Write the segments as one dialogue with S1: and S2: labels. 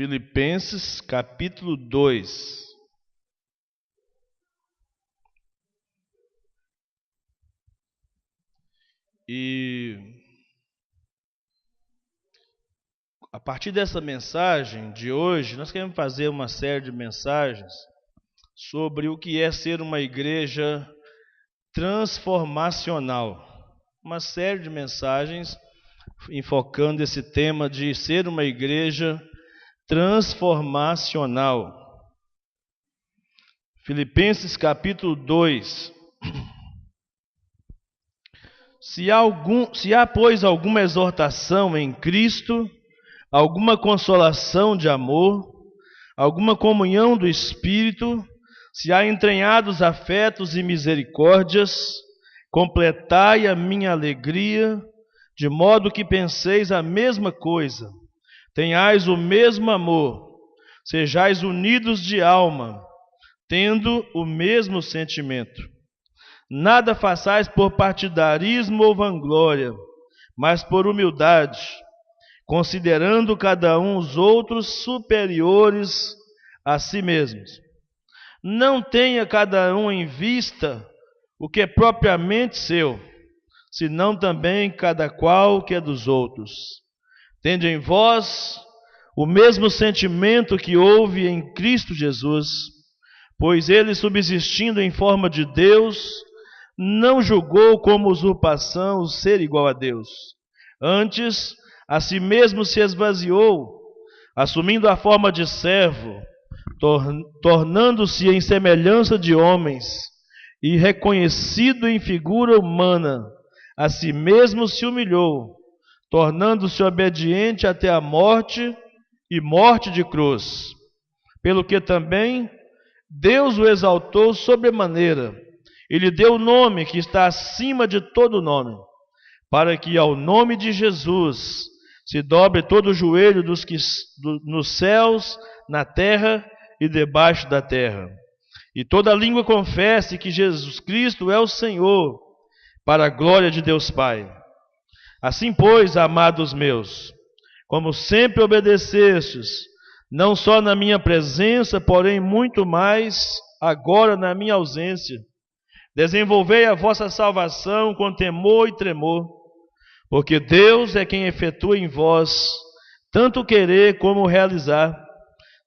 S1: Filipenses capítulo 2. E a partir dessa mensagem de hoje, nós queremos fazer uma série de mensagens sobre o que é ser uma igreja transformacional. Uma série de mensagens enfocando esse tema de ser uma igreja transformacional. Filipenses capítulo 2. Se há, pois, alguma exortação em Cristo, alguma consolação de amor, alguma comunhão do Espírito, se há entranhados afetos e misericórdias, completai a minha alegria, de modo que penseis a mesma coisa, tenhais o mesmo amor, sejais unidos de alma, tendo o mesmo sentimento. Nada façais por partidarismo ou vanglória, mas por humildade, considerando cada um os outros superiores a si mesmos. Não tenha cada um em vista o que é propriamente seu, senão também cada qual o que é dos outros. Tende em vós o mesmo sentimento que houve em Cristo Jesus, pois ele, subsistindo em forma de Deus, não julgou como usurpação o ser igual a Deus. Antes, a si mesmo se esvaziou, assumindo a forma de servo, tornando-se em semelhança de homens, e reconhecido em figura humana, a si mesmo se humilhou, tornando-se obediente até a morte e morte de cruz. Pelo que também Deus o exaltou sobremaneira, e lhe deu o nome que está acima de todo nome, para que ao nome de Jesus se dobre todo o joelho dos que nos céus, na terra e debaixo da terra, e toda língua confesse que Jesus Cristo é o Senhor, para a glória de Deus Pai. Assim, pois, amados meus, como sempre obedecestes, não só na minha presença, porém muito mais agora na minha ausência, desenvolvei a vossa salvação com temor e tremor, porque Deus é quem efetua em vós tanto querer como realizar,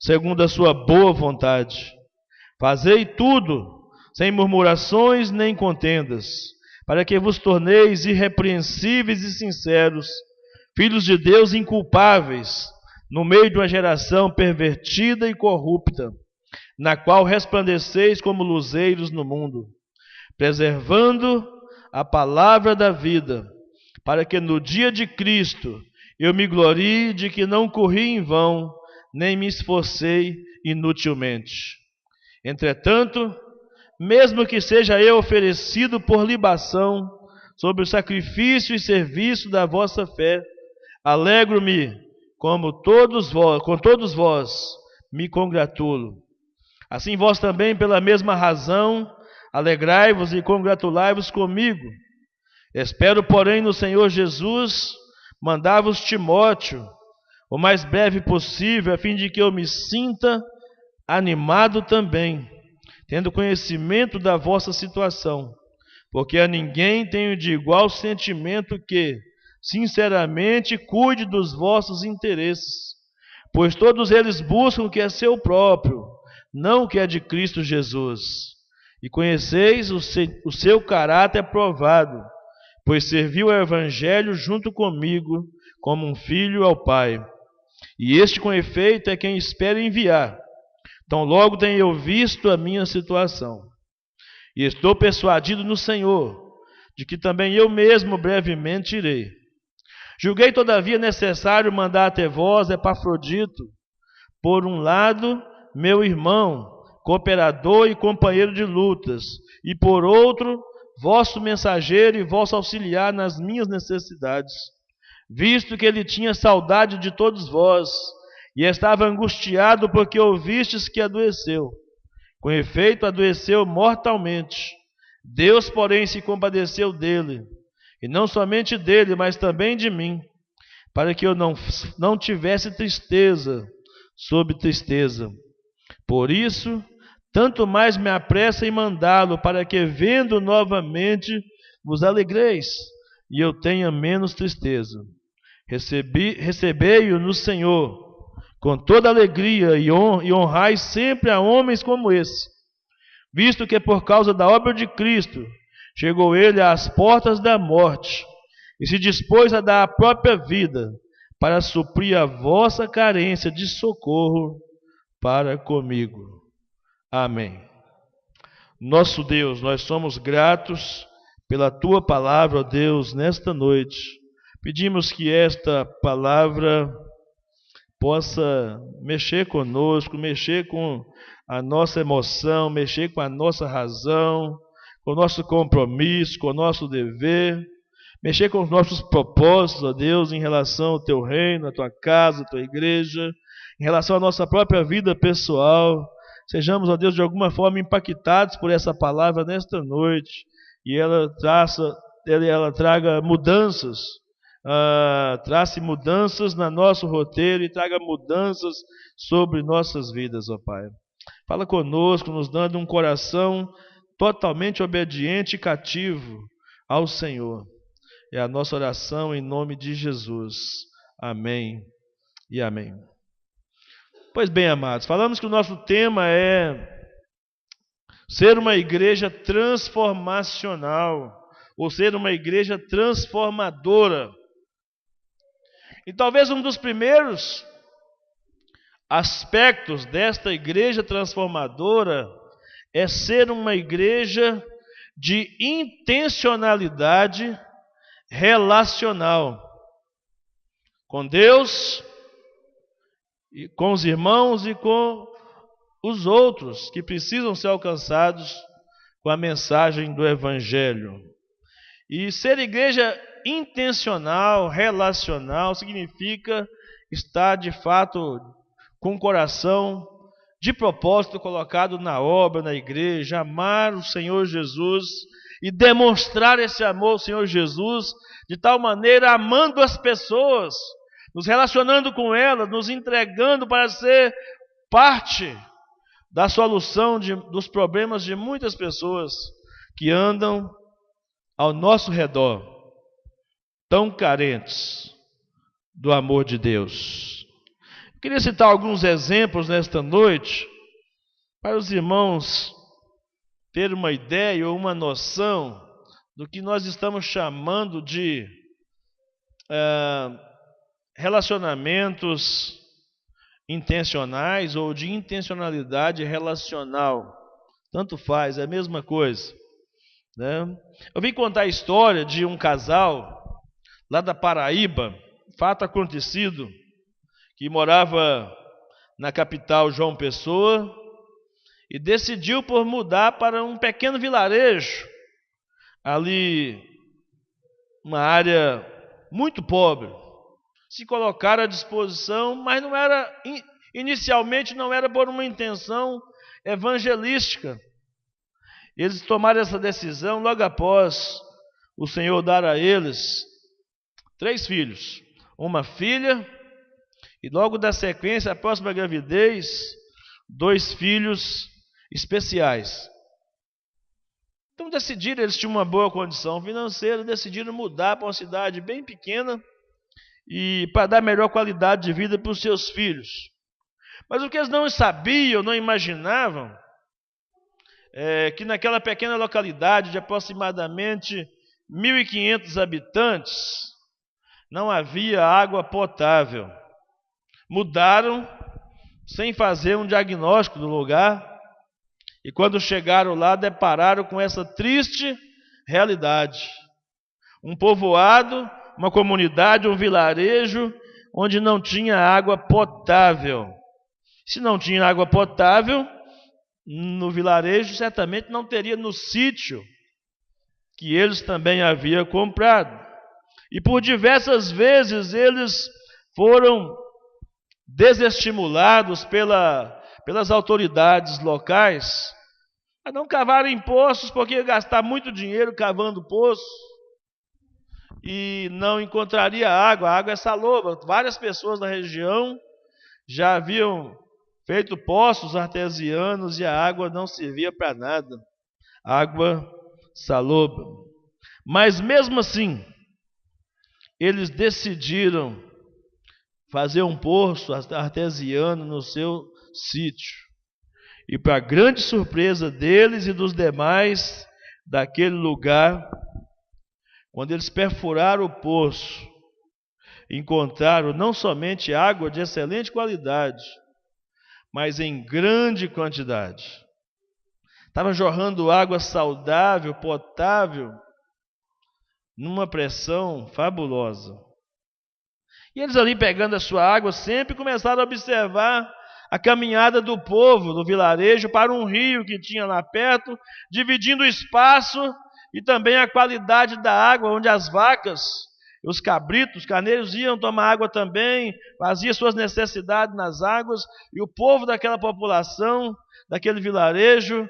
S1: segundo a sua boa vontade. Fazei tudo sem murmurações nem contendas, para que vos torneis irrepreensíveis e sinceros, filhos de Deus inculpáveis, no meio de uma geração pervertida e corrupta, na qual resplandeceis como luzeiros no mundo, preservando a palavra da vida, para que no dia de Cristo eu me glorie de que não corri em vão, nem me esforcei inutilmente. Entretanto, mesmo que seja eu oferecido por libação, sobre o sacrifício e serviço da vossa fé, alegro-me com todos vós me congratulo. Assim vós também, pela mesma razão, alegrai-vos e congratulai-vos comigo. Espero, porém, no Senhor Jesus, mandar-vos Timóteo, o mais breve possível, a fim de que eu me sinta animado também, tendo conhecimento da vossa situação, porque a ninguém tenho de igual sentimento que, sinceramente, cuide dos vossos interesses, pois todos eles buscam o que é seu próprio, não o que é de Cristo Jesus. E conheceis o seu caráter provado, pois serviu ao Evangelho junto comigo, como um filho ao Pai. E este, com efeito, é quem espero enviar. Tão logo tenho eu visto a minha situação. E estou persuadido no Senhor, de que também eu mesmo brevemente irei. Julguei, todavia, necessário mandar até vós Epafrodito, por um lado, meu irmão, cooperador e companheiro de lutas, e por outro, vosso mensageiro e vosso auxiliar nas minhas necessidades, visto que ele tinha saudade de todos vós, e estava angustiado porque ouvistes que adoeceu. Com efeito, adoeceu mortalmente. Deus, porém, se compadeceu dele, e não somente dele, mas também de mim, para que eu não tivesse tristeza sob tristeza. Por isso, tanto mais me apressa em mandá-lo, para que, vendo novamente, vos alegreis, e eu tenha menos tristeza. Recebei-o no Senhor com toda alegria e honrai sempre a homens como esse, visto que por causa da obra de Cristo chegou ele às portas da morte e se dispôs a dar a própria vida para suprir a vossa carência de socorro para comigo. Amém. Nosso Deus, nós somos gratos pela Tua palavra, ó Deus, nesta noite. Pedimos que esta palavra possa mexer conosco, mexer com a nossa emoção, mexer com a nossa razão, com o nosso compromisso, com o nosso dever, mexer com os nossos propósitos, ó Deus, em relação ao Teu reino, à Tua casa, à Tua igreja, em relação à nossa própria vida pessoal. Sejamos, ó Deus, de alguma forma impactados por essa palavra nesta noite, e ela traga mudanças, trace mudanças no nosso roteiro e traga mudanças sobre nossas vidas, ó Pai. Fala conosco, nos dando um coração totalmente obediente e cativo ao Senhor. É a nossa oração em nome de Jesus. Amém e amém. Pois bem, amados, falamos que o nosso tema é ser uma igreja transformacional, ou ser uma igreja transformadora. E talvez um dos primeiros aspectos desta igreja transformadora é ser uma igreja de intencionalidade relacional com Deus, e com os irmãos e com os outros que precisam ser alcançados com a mensagem do Evangelho. E ser igreja intencional, relacional, significa estar de fato com o coração de propósito colocado na obra, na igreja, amar o Senhor Jesus e demonstrar esse amor ao Senhor Jesus de tal maneira, amando as pessoas, nos relacionando com elas, nos entregando para ser parte da solução dos problemas de muitas pessoas que andam ao nosso redor, tão carentes do amor de Deus. Eu queria citar alguns exemplos nesta noite, para os irmãos terem uma ideia ou uma noção do que nós estamos chamando de relacionamentos intencionais ou de intencionalidade relacional. Tanto faz, é a mesma coisa, né? Eu vim contar a história de um casal lá da Paraíba, fato acontecido, que morava na capital João Pessoa e decidiu por mudar para um pequeno vilarejo, ali uma área muito pobre. Se colocaram à disposição, mas inicialmente não era por uma intenção evangelística. Eles tomaram essa decisão logo após o Senhor dar a eles 3 filhos, uma filha, e logo da sequência, a próxima gravidez, 2 filhos especiais. Então decidiram, eles tinham uma boa condição financeira, decidiram mudar para uma cidade bem pequena e para dar melhor qualidade de vida para os seus filhos. Mas o que eles não sabiam, não imaginavam, é que naquela pequena localidade de aproximadamente 1.500 habitantes, não havia água potável. Mudaram sem fazer um diagnóstico do lugar, e quando chegaram lá, depararam com essa triste realidade. Um povoado, uma comunidade, um vilarejo, onde não tinha água potável. Se não tinha água potável no vilarejo, certamente não teria no sítio que eles também haviam comprado. E por diversas vezes eles foram desestimulados pelas autoridades locais a não cavarem poços, porque ia gastar muito dinheiro cavando poços e não encontraria água. A água é salobra. Várias pessoas da região Já haviam feito poços artesianos e a água não servia para nada. Água salobra. Mas mesmo assim, eles decidiram fazer um poço artesiano no seu sítio. E para grande surpresa deles e dos demais daquele lugar, quando eles perfuraram o poço, encontraram não somente água de excelente qualidade, mas em grande quantidade. Estava jorrando água saudável, potável, numa pressão fabulosa. E eles ali pegando a sua água, sempre começaram a observar a caminhada do povo do vilarejo para um rio que tinha lá perto, dividindo o espaço e também a qualidade da água, onde as vacas, os cabritos, os carneiros iam tomar água também, faziam suas necessidades nas águas, e o povo daquela população, daquele vilarejo,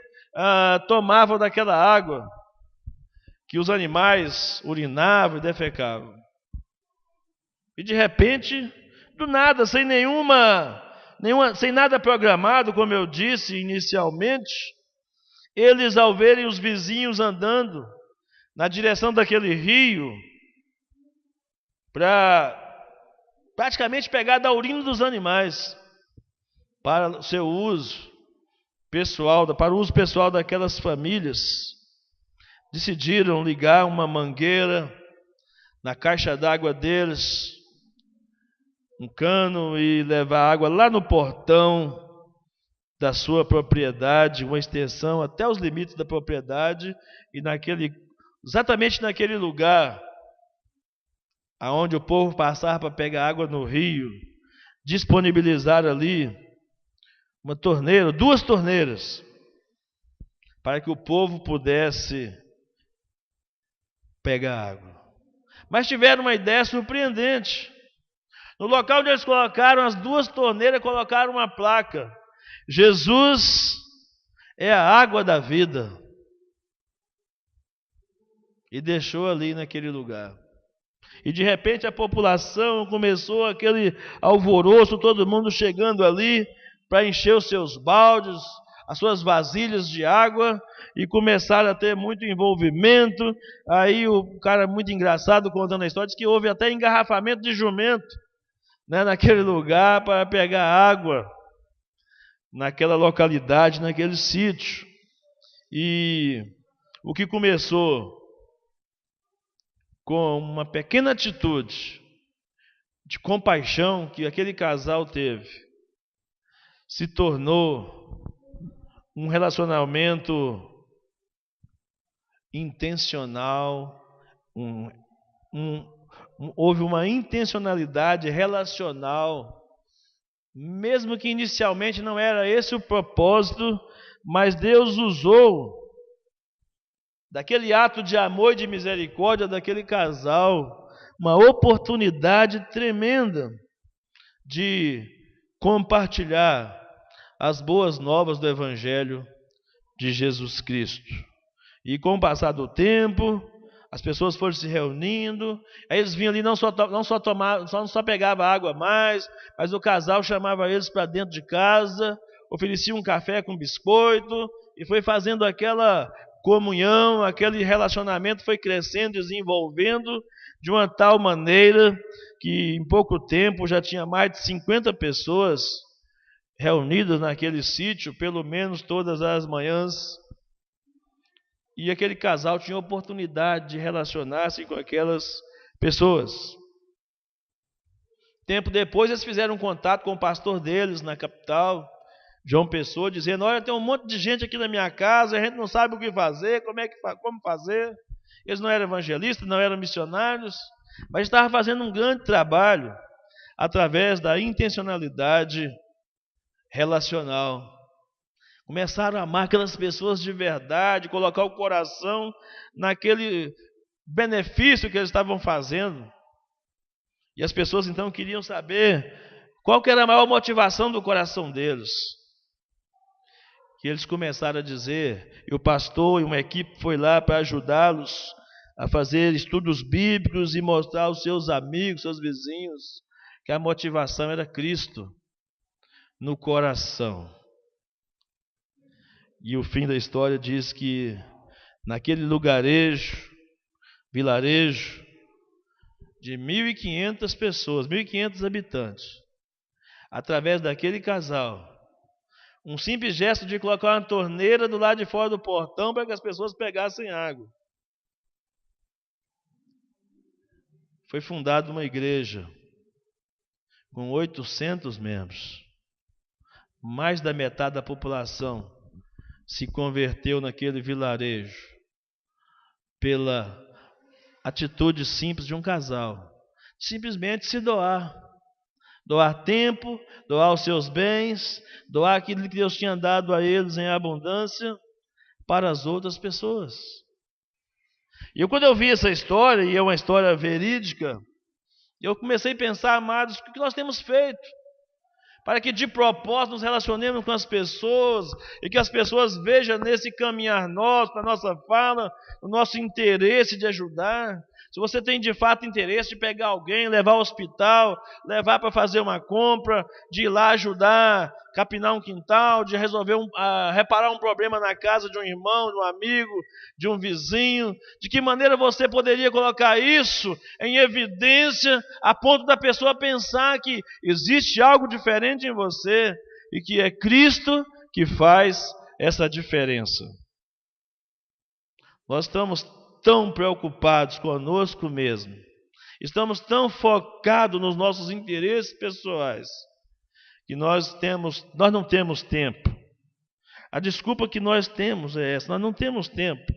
S1: tomavam daquela água que os animais urinavam e defecavam. E de repente, do nada, sem sem nada programado, como eu disse inicialmente, eles, ao verem os vizinhos andando na direção daquele rio, para praticamente pegar da urina dos animais, para o seu uso pessoal, para o uso pessoal daquelas famílias, decidiram ligar uma mangueira na caixa d'água deles, um cano, e levar água lá no portão da sua propriedade, uma extensão até os limites da propriedade, e exatamente naquele lugar aonde o povo passava para pegar água no rio, disponibilizar ali uma torneira, 2 torneiras, para que o povo pudesse pegar água. Mas tiveram uma ideia surpreendente. No local onde eles colocaram as 2 torneiras, colocaram uma placa: Jesus é a água da vida. E deixou ali naquele lugar. E de repente a população começou aquele alvoroço, todo mundo chegando ali para encher os seus baldes, as suas vasilhas de água, e começaram a ter muito envolvimento. Aí o cara, muito engraçado, contando a história, diz que houve até engarrafamento de jumento, naquele lugar, para pegar água naquela localidade, naquele sítio. E o que começou com uma pequena atitude de compaixão que aquele casal teve, se tornou um relacionamento intencional, houve uma intencionalidade relacional, mesmo que inicialmente não era esse o propósito, mas Deus usou daquele ato de amor e de misericórdia daquele casal, uma oportunidade tremenda de compartilhar as boas novas do Evangelho de Jesus Cristo. E com o passar do tempo, as pessoas foram se reunindo, aí eles vinham ali, não só pegava água mais, mas o casal chamava eles para dentro de casa, oferecia um café com biscoito, e foi fazendo aquela comunhão, aquele relacionamento foi crescendo, desenvolvendo de uma tal maneira que em pouco tempo já tinha mais de 50 pessoas reunidas naquele sítio, pelo menos todas as manhãs. E aquele casal tinha oportunidade de relacionar-se com aquelas pessoas. Tempo depois eles fizeram um contato com o pastor deles na capital, João Pessoa, dizendo: olha, tem um monte de gente aqui na minha casa, a gente não sabe o que fazer, como fazer. Eles não eram evangelistas, não eram missionários, mas estavam fazendo um grande trabalho através da intencionalidade relacional. Começaram a amar aquelas pessoas de verdade, colocar o coração naquele benefício que eles estavam fazendo. E as pessoas então queriam saber qual que era a maior motivação do coração deles. Que eles começaram a dizer, e o pastor e uma equipe foi lá para ajudá-los a fazer estudos bíblicos e mostrar aos seus amigos, seus vizinhos, que a motivação era Cristo. no coração. E o fim da história diz que naquele vilarejo de 1.500 pessoas, 1.500 habitantes, através daquele casal, um simples gesto de colocar uma torneira do lado de fora do portão para que as pessoas pegassem água, foi fundada uma igreja com 800 membros. Mais da metade da população se converteu naquele vilarejo pela atitude simples de um casal, simplesmente se doar. Doar tempo, doar os seus bens, doar aquilo que Deus tinha dado a eles em abundância para as outras pessoas. E quando eu vi essa história, e é uma história verídica, eu comecei a pensar, amados, o que nós temos feito para que de propósito nos relacionemos com as pessoas e que as pessoas vejam nesse caminhar nosso, na nossa fala, o nosso interesse de ajudar. Se você tem de fato interesse de pegar alguém, levar ao hospital, levar para fazer uma compra, de ir lá ajudar, capinar um quintal, de resolver reparar um problema na casa de um irmão, de um amigo, de um vizinho, de que maneira você poderia colocar isso em evidência a ponto da pessoa pensar que existe algo diferente em você e que é Cristo que faz essa diferença. Nós estamos tão preocupados conosco mesmo, estamos tão focados nos nossos interesses pessoais, que nós não temos tempo. A desculpa que nós temos é essa: nós não temos tempo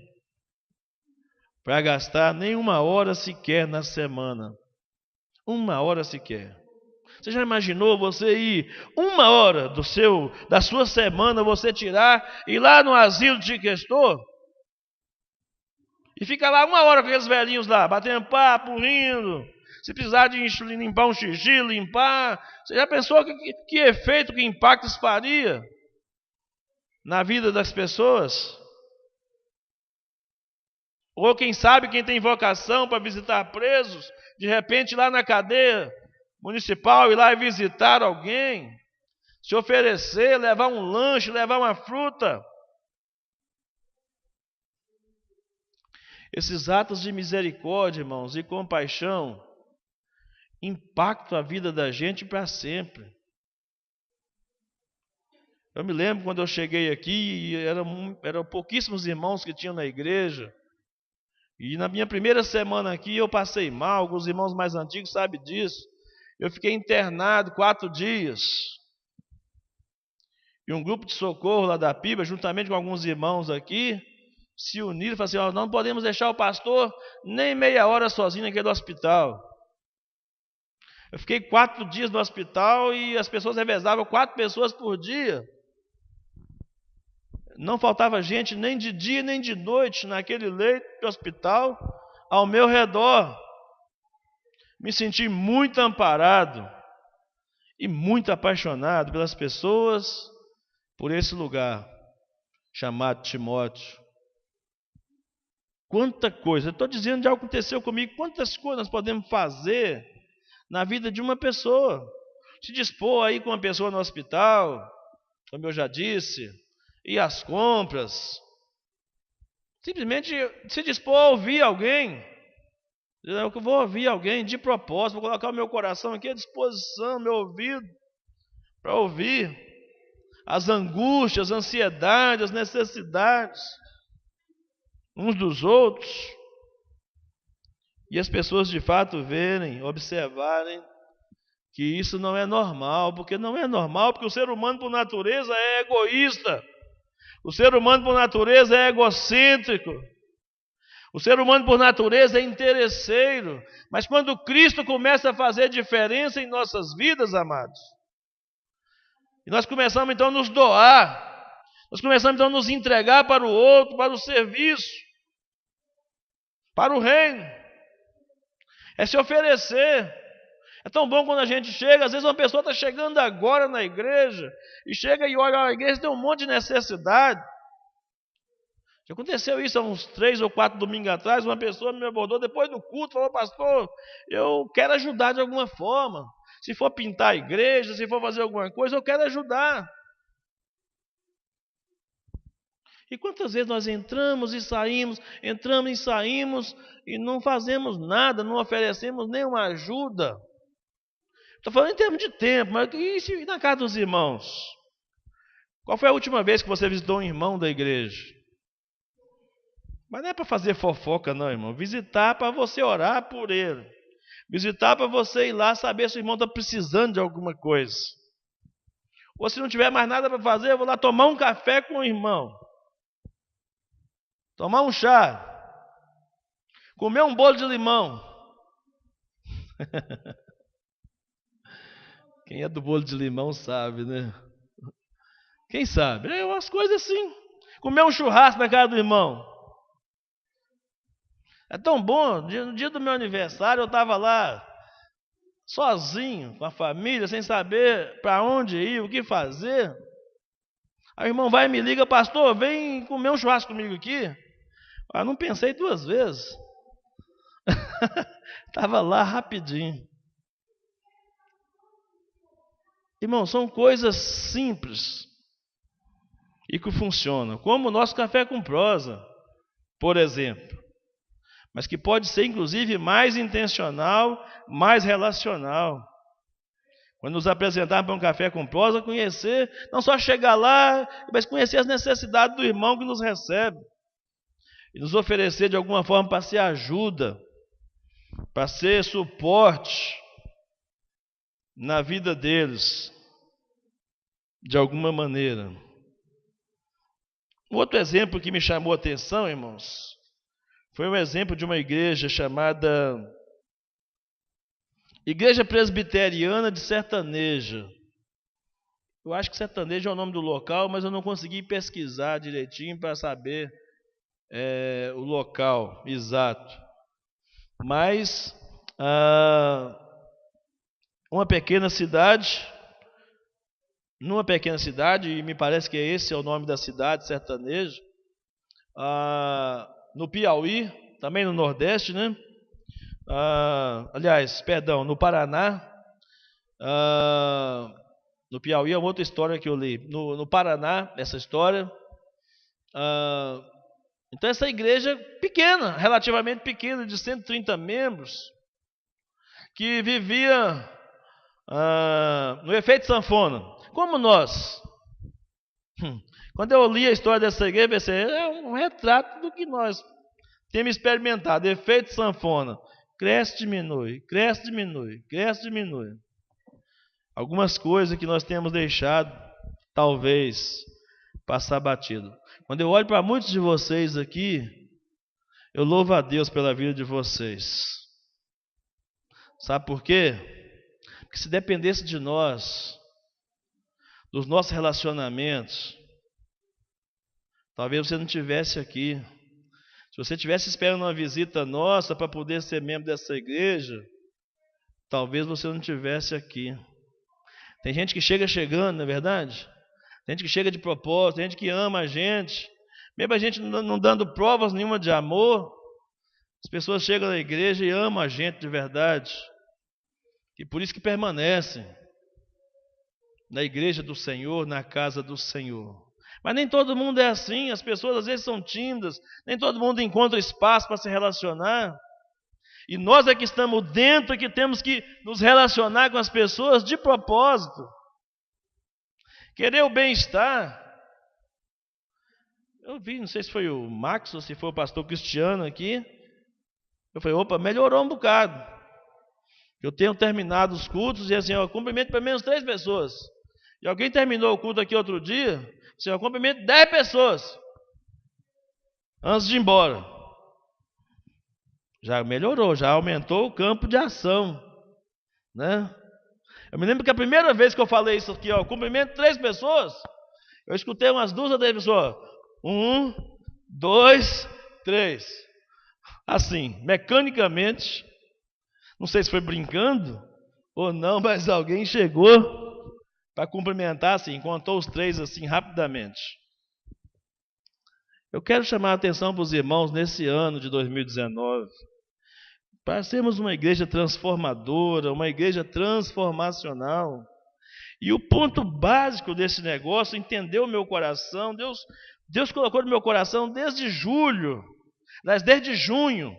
S1: para gastar nem 1 hora sequer na semana. 1 hora sequer. Você já imaginou você ir 1 hora da sua semana, você tirar e ir lá no asilo de gestor? E fica lá 1 hora com aqueles velhinhos lá, batendo papo, rindo. Se precisar de limpar um xixi, limpar. Você já pensou que efeito, que impacto isso faria na vida das pessoas? Ou quem sabe, quem tem vocação para visitar presos, de repente lá na cadeia municipal, ir lá e visitar alguém, se oferecer, levar um lanche, levar uma fruta. Esses atos de misericórdia, irmãos, e compaixão impactam a vida da gente para sempre. Eu me lembro quando eu cheguei aqui, eram pouquíssimos irmãos que tinham na igreja. E na minha primeira semana aqui eu passei mal, alguns irmãos mais antigos sabem disso. Eu fiquei internado 4 dias. E um grupo de socorro lá da PIBA, juntamente com alguns irmãos aqui, se uniram e falaram assim: não podemos deixar o pastor nem meia hora sozinho naquele hospital. Eu fiquei 4 dias no hospital e as pessoas revezavam 4 pessoas por dia. Não faltava gente nem de dia nem de noite naquele leito de hospital ao meu redor. Me senti muito amparado e muito apaixonado pelas pessoas, por esse lugar chamado Timóteo. Quanta coisa, eu estou dizendo de algo que aconteceu comigo, quantas coisas nós podemos fazer na vida de uma pessoa. Se dispor aí com uma pessoa no hospital, como eu já disse, ir às compras, simplesmente se dispor a ouvir alguém. Eu vou ouvir alguém de propósito, vou colocar o meu coração aqui à disposição, meu ouvido, para ouvir as angústias, as ansiedades, as necessidades uns dos outros, e as pessoas de fato verem, observarem que isso não é normal, porque não é normal, porque o ser humano por natureza é egoísta, o ser humano por natureza é egocêntrico, o ser humano por natureza é interesseiro, mas quando Cristo começa a fazer diferença em nossas vidas, amados, e nós começamos então a nos doar, nós começamos então a nos entregar para o outro, para o serviço, para o reino, é se oferecer. É tão bom quando a gente chega, às vezes uma pessoa está chegando agora na igreja, e chega e olha, a igreja tem um monte de necessidade. Já aconteceu isso há uns 3 ou 4 domingos atrás, uma pessoa me abordou depois do culto, falou: pastor, eu quero ajudar de alguma forma. Se for pintar a igreja, se for fazer alguma coisa, eu quero ajudar. E quantas vezes nós entramos e saímos e não fazemos nada, não oferecemos nenhuma ajuda. Estou falando em termos de tempo, mas e na casa dos irmãos? Qual foi a última vez que você visitou um irmão da igreja? Mas não é para fazer fofoca não, irmão. Visitar para você orar por ele. Visitar para você ir lá saber se o irmão está precisando de alguma coisa. Ou se não tiver mais nada para fazer, eu vou lá tomar um café com o irmão. Tomar um chá. Comer um bolo de limão. Quem é do bolo de limão sabe, né? Quem sabe? É umas coisas assim. Comer um churrasco na casa do irmão. É tão bom. No dia do meu aniversário eu estava lá sozinho, com a família, sem saber para onde ir, o que fazer. Aí o irmão vai e me liga: pastor, vem comer um churrasco comigo aqui. Eu não pensei duas vezes. Estava lá rapidinho. Irmão, são coisas simples e que funcionam. Como o nosso café com prosa, por exemplo. Mas que pode ser, inclusive, mais intencional, mais relacional. Quando nos apresentarmos para um café com prosa, conhecer, não só chegar lá, mas conhecer as necessidades do irmão que nos recebe. E nos oferecer de alguma forma para ser ajuda, para ser suporte na vida deles, de alguma maneira. Um outro exemplo que me chamou a atenção, irmãos, foi um exemplo de uma igreja chamada Igreja Presbiteriana de Sertaneja. Eu acho que Sertaneja é o nome do local, mas eu não consegui pesquisar direitinho para saber o local exato. Mas numa pequena cidade, e me parece que esse é o nome da cidade, Sertaneja, no Piauí, também no Nordeste, né? No Paraná. No Piauí é uma outra história que eu li. No Paraná, essa história. Então essa igreja pequena, relativamente pequena, de 130 membros, que vivia no efeito sanfona, como nós. Quando eu li a história dessa igreja, pensei, é um retrato do que nós temos experimentado, efeito sanfona. Cresce, diminui, cresce, diminui, cresce, diminui. Algumas coisas que nós temos deixado, talvez, passar batido. Quando eu olho para muitos de vocês aqui, eu louvo a Deus pela vida de vocês. Sabe por quê? Porque se dependesse de nós, dos nossos relacionamentos, talvez você não estivesse aqui. Se você estivesse esperando uma visita nossa para poder ser membro dessa igreja, talvez você não estivesse aqui. Tem gente que chega chegando, não é verdade? Tem gente que chega de propósito, tem gente que ama a gente, mesmo a gente não dando provas nenhuma de amor, as pessoas chegam na igreja e amam a gente de verdade, e por isso que permanecem na igreja do Senhor, na casa do Senhor. Mas nem todo mundo é assim, as pessoas às vezes são tímidas, nem todo mundo encontra espaço para se relacionar, e nós é que estamos dentro, é que temos que nos relacionar com as pessoas de propósito, querer o bem-estar. Eu vi, não sei se foi o Max ou se foi o pastor Cristiano aqui, eu falei, opa, melhorou um bocado. Eu tenho terminado os cultos e assim, eu cumprimento pelo menos 3 pessoas. E alguém terminou o culto aqui outro dia, assim, eu cumprimento 10 pessoas antes de ir embora. Já melhorou, já aumentou o campo de ação, né? Eu me lembro que a primeira vez que eu falei isso aqui, cumprimento 3 pessoas, eu escutei umas 2 ou 3 pessoas. 1, 2, 3. Assim, mecanicamente, não sei se foi brincando ou não, mas alguém chegou para cumprimentar assim, contou os 3 assim rapidamente. Eu quero chamar a atenção para os irmãos nesse ano de 2019, para sermos uma igreja transformadora, uma igreja transformacional. E o ponto básico desse negócio, entendeu o meu coração, Deus colocou no meu coração desde julho, desde junho,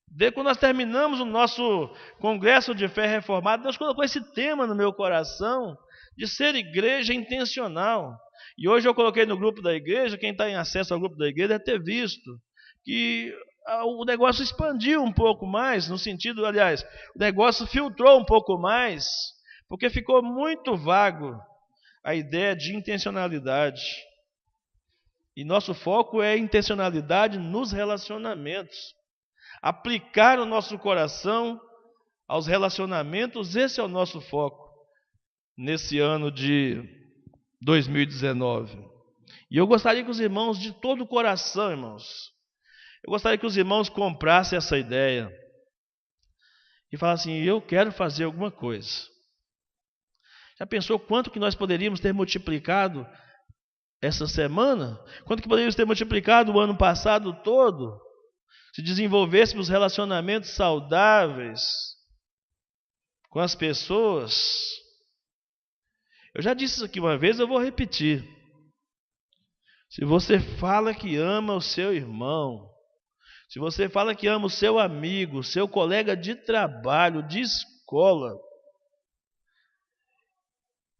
S1: desde quando nós terminamos o nosso congresso de fé reformada, Deus colocou esse tema no meu coração, de ser igreja intencional. E hoje eu coloquei no grupo da igreja, quem está em acesso ao grupo da igreja deve ter visto, que o negócio expandiu um pouco mais, no sentido, aliás, o negócio filtrou um pouco mais, porque ficou muito vago a ideia de intencionalidade. E nosso foco é intencionalidade nos relacionamentos. Aplicar o nosso coração aos relacionamentos, esse é o nosso foco nesse ano de 2019. E eu gostaria que os irmãos, de todo o coração, irmãos, eu gostaria que os irmãos comprassem essa ideia e falassem assim: eu quero fazer alguma coisa. Já pensou quanto que nós poderíamos ter multiplicado essa semana? Quanto que poderíamos ter multiplicado o ano passado todo? Se desenvolvêssemos relacionamentos saudáveis com as pessoas. Eu já disse isso aqui uma vez, eu vou repetir. Se você fala que ama o seu irmão, se você fala que ama o seu amigo, seu colega de trabalho, de escola,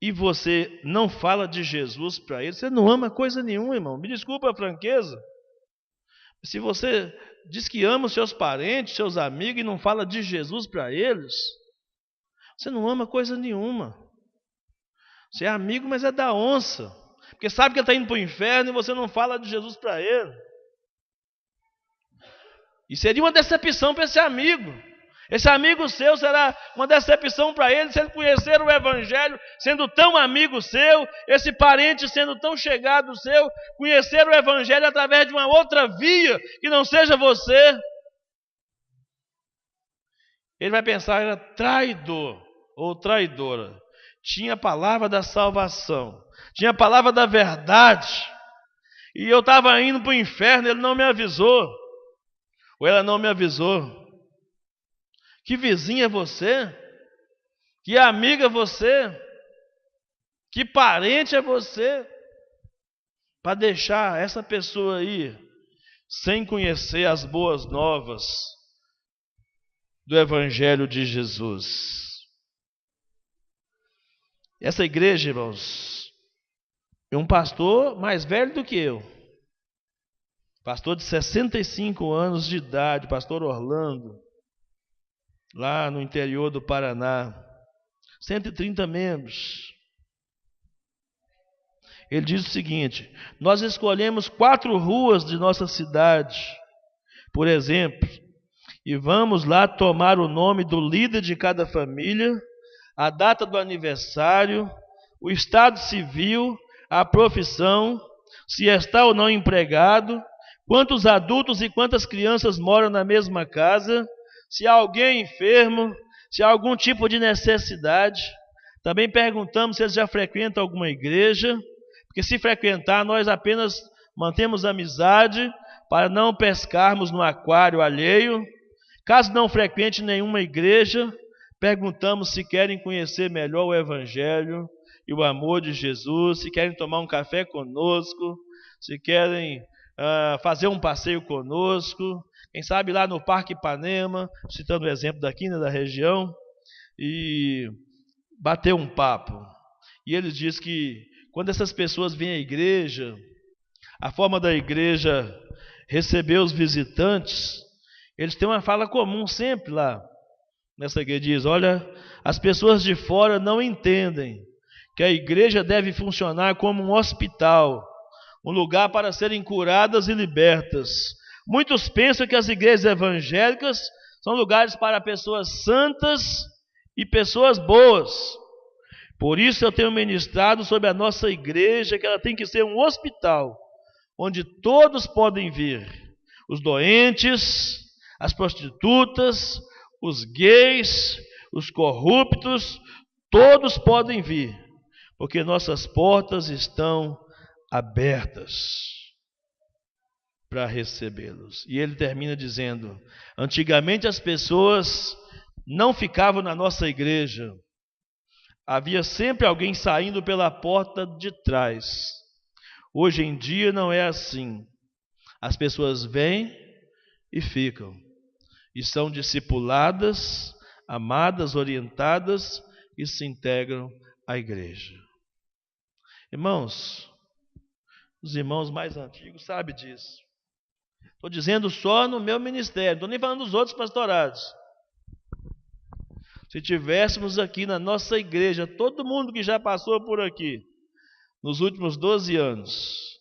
S1: e você não fala de Jesus para ele, você não ama coisa nenhuma, irmão. Me desculpa a franqueza. Se você diz que ama os seus parentes, seus amigos, e não fala de Jesus para eles, você não ama coisa nenhuma. Você é amigo, mas é da onça. Porque sabe que ele está indo para o inferno e você não fala de Jesus para ele. E seria uma decepção para esse amigo. Esse amigo seu será uma decepção para ele, se ele conhecer o Evangelho, sendo tão amigo seu, esse parente sendo tão chegado seu, conhecer o Evangelho através de uma outra via, que não seja você. Ele vai pensar: era traidor ou traidora. Tinha a palavra da salvação, tinha a palavra da verdade, e eu estava indo para o inferno, ele não me avisou, ou ela não me avisou. Que vizinho é você? Que amiga é você? Que parente é você? Para deixar essa pessoa aí sem conhecer as boas novas do Evangelho de Jesus. Essa igreja, irmãos, é um pastor mais velho do que eu. Pastor de 65 anos de idade, pastor Orlando, lá no interior do Paraná, 130 membros. Ele diz o seguinte: nós escolhemos 4 ruas de nossa cidade, por exemplo, e vamos lá tomar o nome do líder de cada família, a data do aniversário, o estado civil, a profissão, se está ou não empregado, quantos adultos e quantas crianças moram na mesma casa, se há alguém enfermo, se há algum tipo de necessidade. Também perguntamos se eles já frequentam alguma igreja, porque se frequentar, nós apenas mantemos amizade para não pescarmos no aquário alheio. Caso não frequente nenhuma igreja, perguntamos se querem conhecer melhor o Evangelho e o amor de Jesus, se querem tomar um café conosco, se querem fazer um passeio conosco, quem sabe lá no Parque Ipanema, citando o exemplo daqui, né, da região, e bater um papo. E ele diz que quando essas pessoas vêm à igreja, a forma da igreja receber os visitantes, eles têm uma fala comum sempre lá nessa igreja. Diz: olha, as pessoas de fora não entendem que a igreja deve funcionar como um hospital, um lugar para serem curadas e libertas. Muitos pensam que as igrejas evangélicas são lugares para pessoas santas e pessoas boas. Por isso eu tenho ministrado sobre a nossa igreja, que ela tem que ser um hospital, onde todos podem vir. Os doentes, as prostitutas, os gays, os corruptos, todos podem vir, porque nossas portas estão abertas. para recebê-los. E ele termina dizendo: antigamente as pessoas não ficavam na nossa igreja, havia sempre alguém saindo pela porta de trás. Hoje em dia não é assim. As pessoas vêm e ficam, e são discipuladas, amadas, orientadas e se integram à igreja. Irmãos, os irmãos mais antigos sabem disso. Estou dizendo só no meu ministério, não estou nem falando dos outros pastorados. Se tivéssemos aqui na nossa igreja, todo mundo que já passou por aqui, nos últimos 12 anos,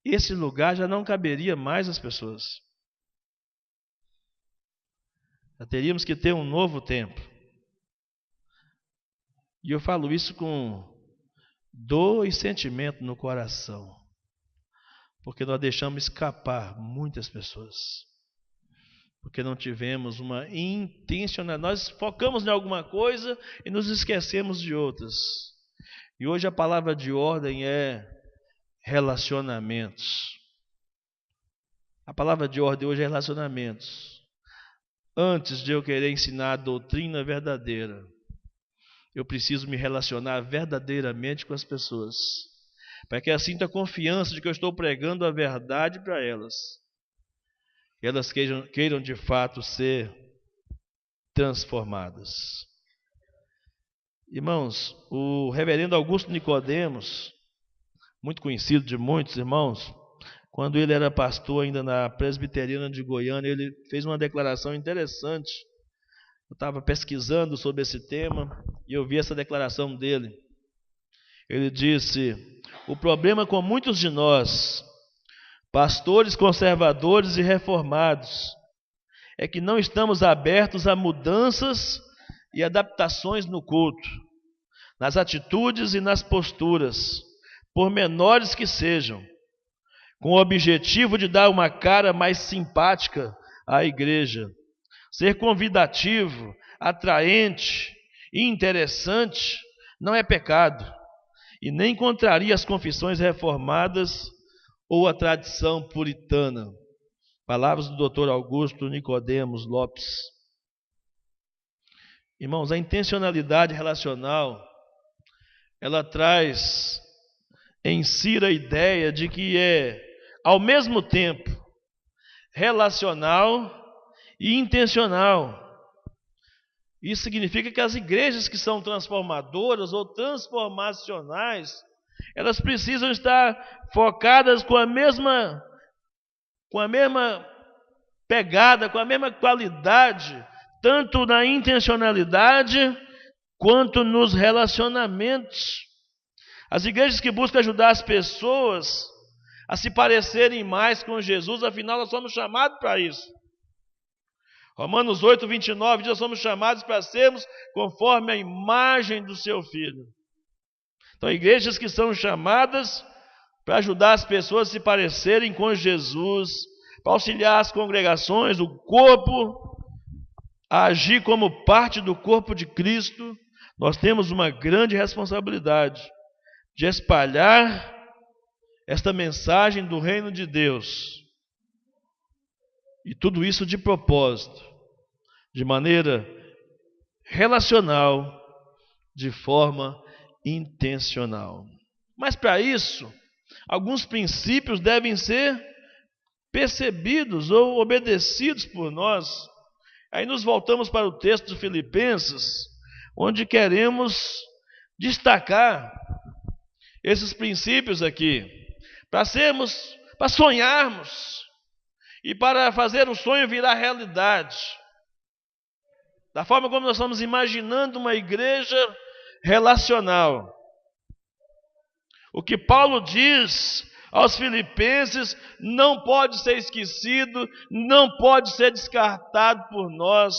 S1: esse lugar já não caberia mais às pessoas. Já teríamos que ter um novo templo. E eu falo isso com dor e sentimento no coração, porque nós deixamos escapar muitas pessoas, porque não tivemos uma intencionalidade. Nós focamos em alguma coisa e nos esquecemos de outras. E hoje a palavra de ordem é relacionamentos. A palavra de ordem hoje é relacionamentos. Antes de eu querer ensinar a doutrina verdadeira, eu preciso me relacionar verdadeiramente com as pessoas, para que elas sintam a confiança de que eu estou pregando a verdade para elas. E elas queiram de fato ser transformadas. Irmãos, o reverendo Augusto Nicodemos, muito conhecido de muitos irmãos, quando ele era pastor ainda na Presbiteriana de Goiânia, ele fez uma declaração interessante. Eu estava pesquisando sobre esse tema e eu vi essa declaração dele. Ele disse: o problema com muitos de nós, pastores conservadores e reformados, é que não estamos abertos a mudanças e adaptações no culto, nas atitudes e nas posturas, por menores que sejam, com o objetivo de dar uma cara mais simpática à igreja. Ser convidativo, atraente e interessante não é pecado, e nem contraria as confissões reformadas ou a tradição puritana. Palavras do Dr. Augusto Nicodemos Lopes. Irmãos, a intencionalidade relacional, ela traz em si a ideia de que é, ao mesmo tempo, relacional e intencional. Isso significa que as igrejas que são transformadoras ou transformacionais, elas precisam estar focadas com a mesma pegada, com a mesma qualidade, tanto na intencionalidade quanto nos relacionamentos. As igrejas que buscam ajudar as pessoas a se parecerem mais com Jesus, afinal nós somos chamados para isso. Romanos 8, 29 diz: nós somos chamados para sermos conforme a imagem do seu Filho. Então, igrejas que são chamadas para ajudar as pessoas a se parecerem com Jesus, para auxiliar as congregações, o corpo, a agir como parte do corpo de Cristo, nós temos uma grande responsabilidade de espalhar esta mensagem do reino de Deus. E tudo isso de propósito, de maneira relacional, de forma intencional. Mas para isso, alguns princípios devem ser percebidos ou obedecidos por nós. Aí nos voltamos para o texto de Filipenses, onde queremos destacar esses princípios aqui, para sonharmos e para fazer o sonho virar realidade. Da forma como nós estamos imaginando uma igreja relacional. O que Paulo diz aos filipenses não pode ser esquecido, não pode ser descartado por nós,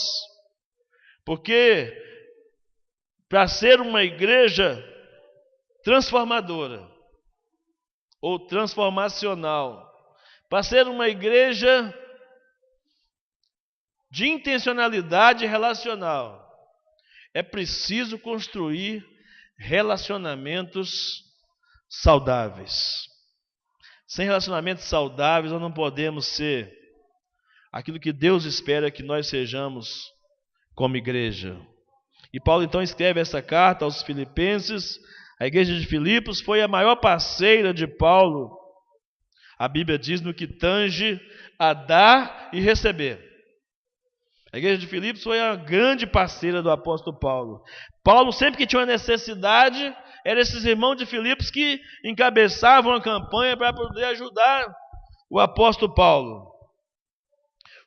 S1: porque para ser uma igreja transformadora ou transformacional, para ser uma igreja de intencionalidade relacional, é preciso construir relacionamentos saudáveis. Sem relacionamentos saudáveis, nós não podemos ser aquilo que Deus espera que nós sejamos como igreja. E Paulo então escreve essa carta aos Filipenses. A igreja de Filipos foi a maior parceira de Paulo. A Bíblia diz no que tange a dar e receber. A igreja de Filipos foi a grande parceira do apóstolo Paulo. Paulo, sempre que tinha uma necessidade, eram esses irmãos de Filipos que encabeçavam a campanha para poder ajudar o apóstolo Paulo.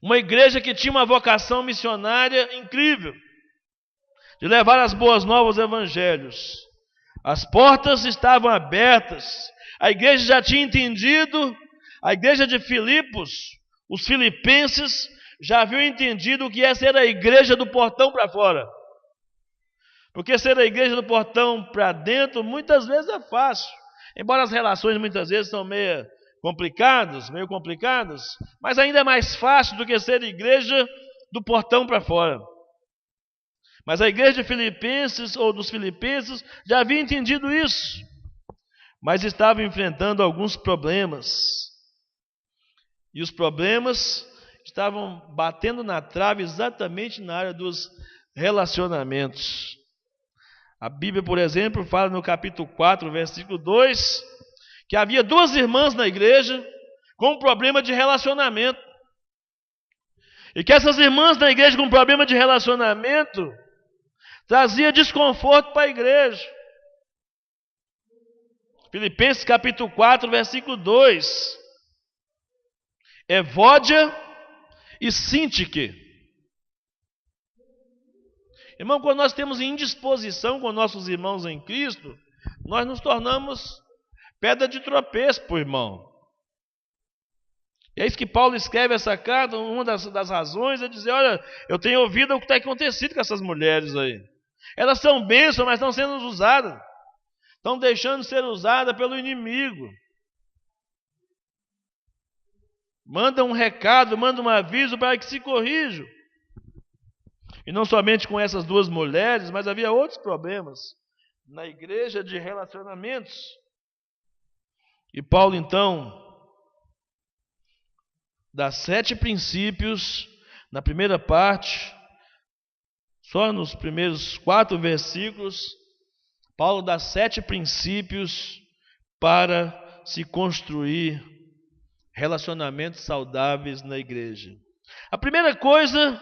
S1: Uma igreja que tinha uma vocação missionária incrível, de levar as boas novas aos evangelhos. As portas estavam abertas, a igreja já tinha entendido, a igreja de Filipos, os filipenses, já haviam entendido o que é ser a igreja do portão para fora. Porque ser a igreja do portão para dentro, muitas vezes é fácil. Embora as relações muitas vezes são meio complicadas, mas ainda é mais fácil do que ser igreja do portão para fora. Mas a igreja de Filipenses, ou dos filipenses, já havia entendido isso. Mas estava enfrentando alguns problemas. E os problemas estavam batendo na trave exatamente na área dos relacionamentos. A Bíblia, por exemplo, fala no capítulo 4, versículo 2, que havia duas irmãs na igreja com um problema de relacionamento. E que essas irmãs na igreja com problema de relacionamento trazia desconforto para a igreja. Filipenses capítulo 4, versículo 2. Evódia e Síntique. Irmão, quando nós temos indisposição com nossos irmãos em Cristo, nós nos tornamos pedra de tropeço para o irmão. E é isso que Paulo escreve essa carta, uma das razões é dizer, olha, eu tenho ouvido o que tem acontecido com essas mulheres aí. Elas são bênçãos, mas estão sendo usadas. Estão deixando de ser usadas pelo inimigo. Manda um recado, manda um aviso para que se corrijam. E não somente com essas duas mulheres, mas havia outros problemas na igreja de relacionamentos. E Paulo, então, dá 7 princípios, na primeira parte, só nos primeiros 4 versículos, Paulo dá 7 princípios para se construir relacionamentos saudáveis na igreja. A primeira coisa,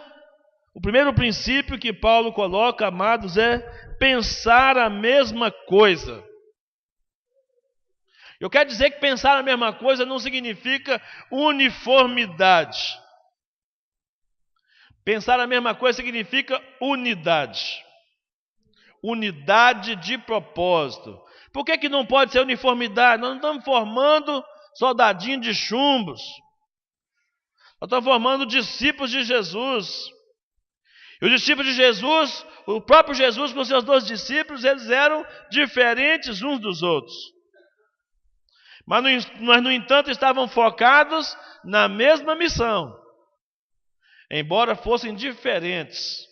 S1: o primeiro princípio que Paulo coloca, amados, é pensar a mesma coisa. Eu quero dizer que pensar a mesma coisa não significa uniformidade. Pensar a mesma coisa significa unidade. Unidade de propósito. Por que não pode ser uniformidade? Nós não estamos formando soldadinhos de chumbos. Nós estamos formando discípulos de Jesus. E os discípulos de Jesus, o próprio Jesus com seus 12 discípulos, eles eram diferentes uns dos outros. Mas, no entanto, estavam focados na mesma missão. Embora fossem diferentes